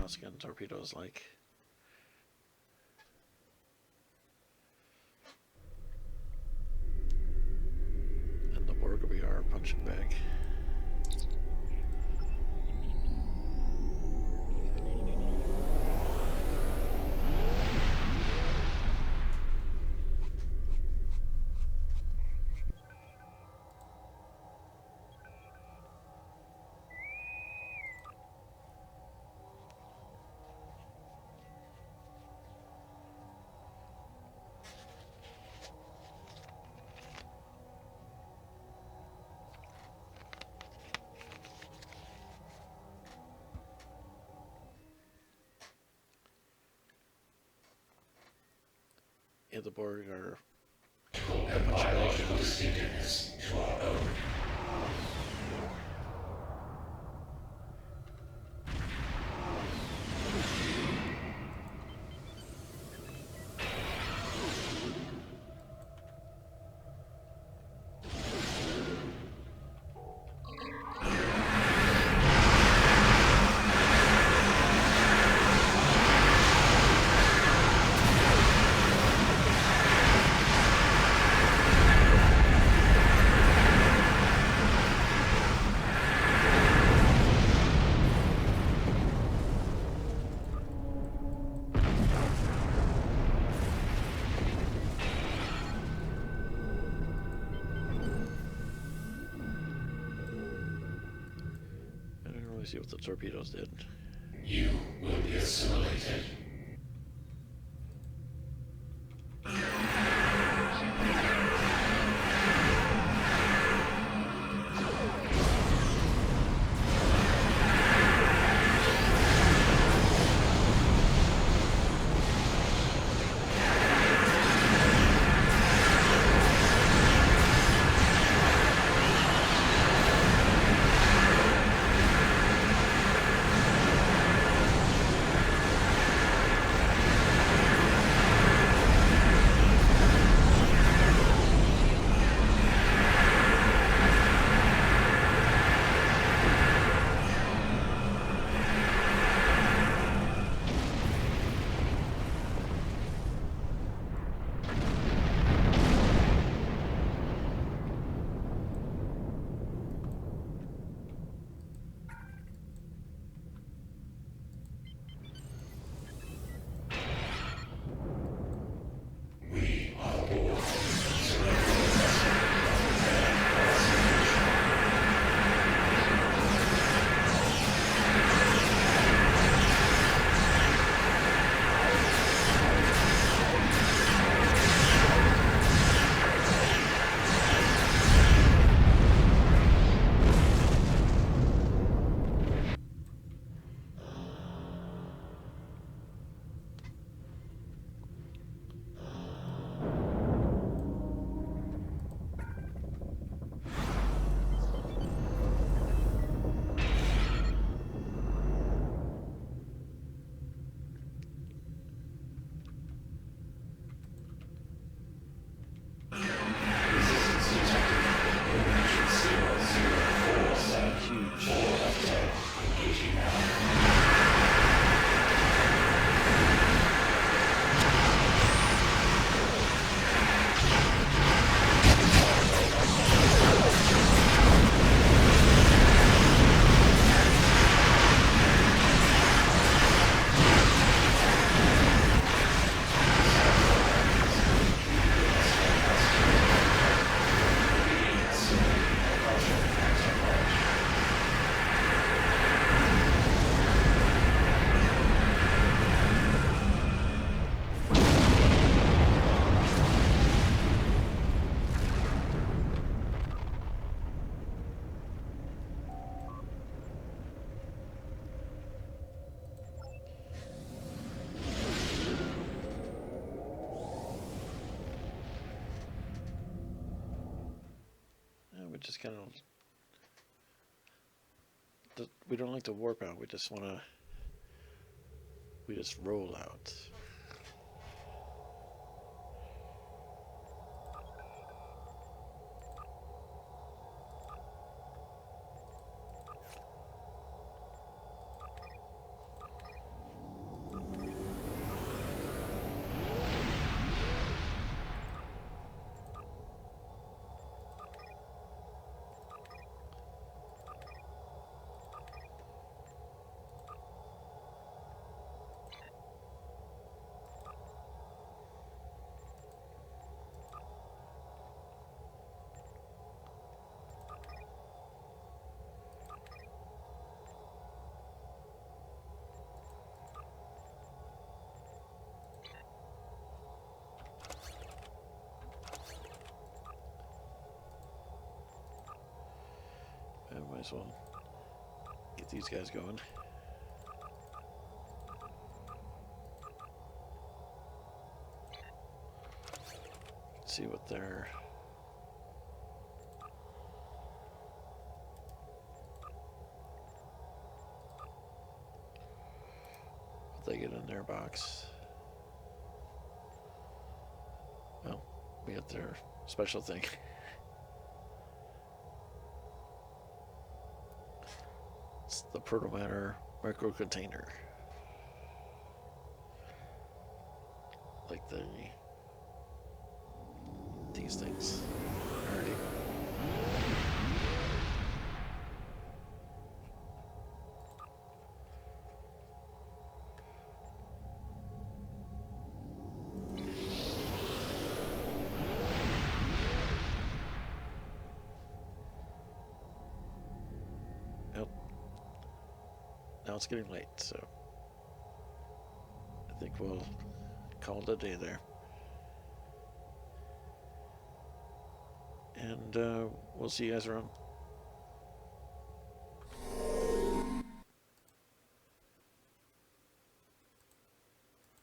Tusken torpedoes like. And the Borg will be our punching bag. Yeah, the Borg are the punching bag. distinctiveness to our own. See what the torpedoes did. You will be assimilated. We just kind of, we don't like to warp out. We just want to, we just roll out. might as well get these guys going. See what they're... what they get in their box. Well, we got their special thing. It's the protomatter micro container. Like these things. Alrighty. Yep. Now it's getting late, so I think we'll call it a day there. And we'll see you guys around.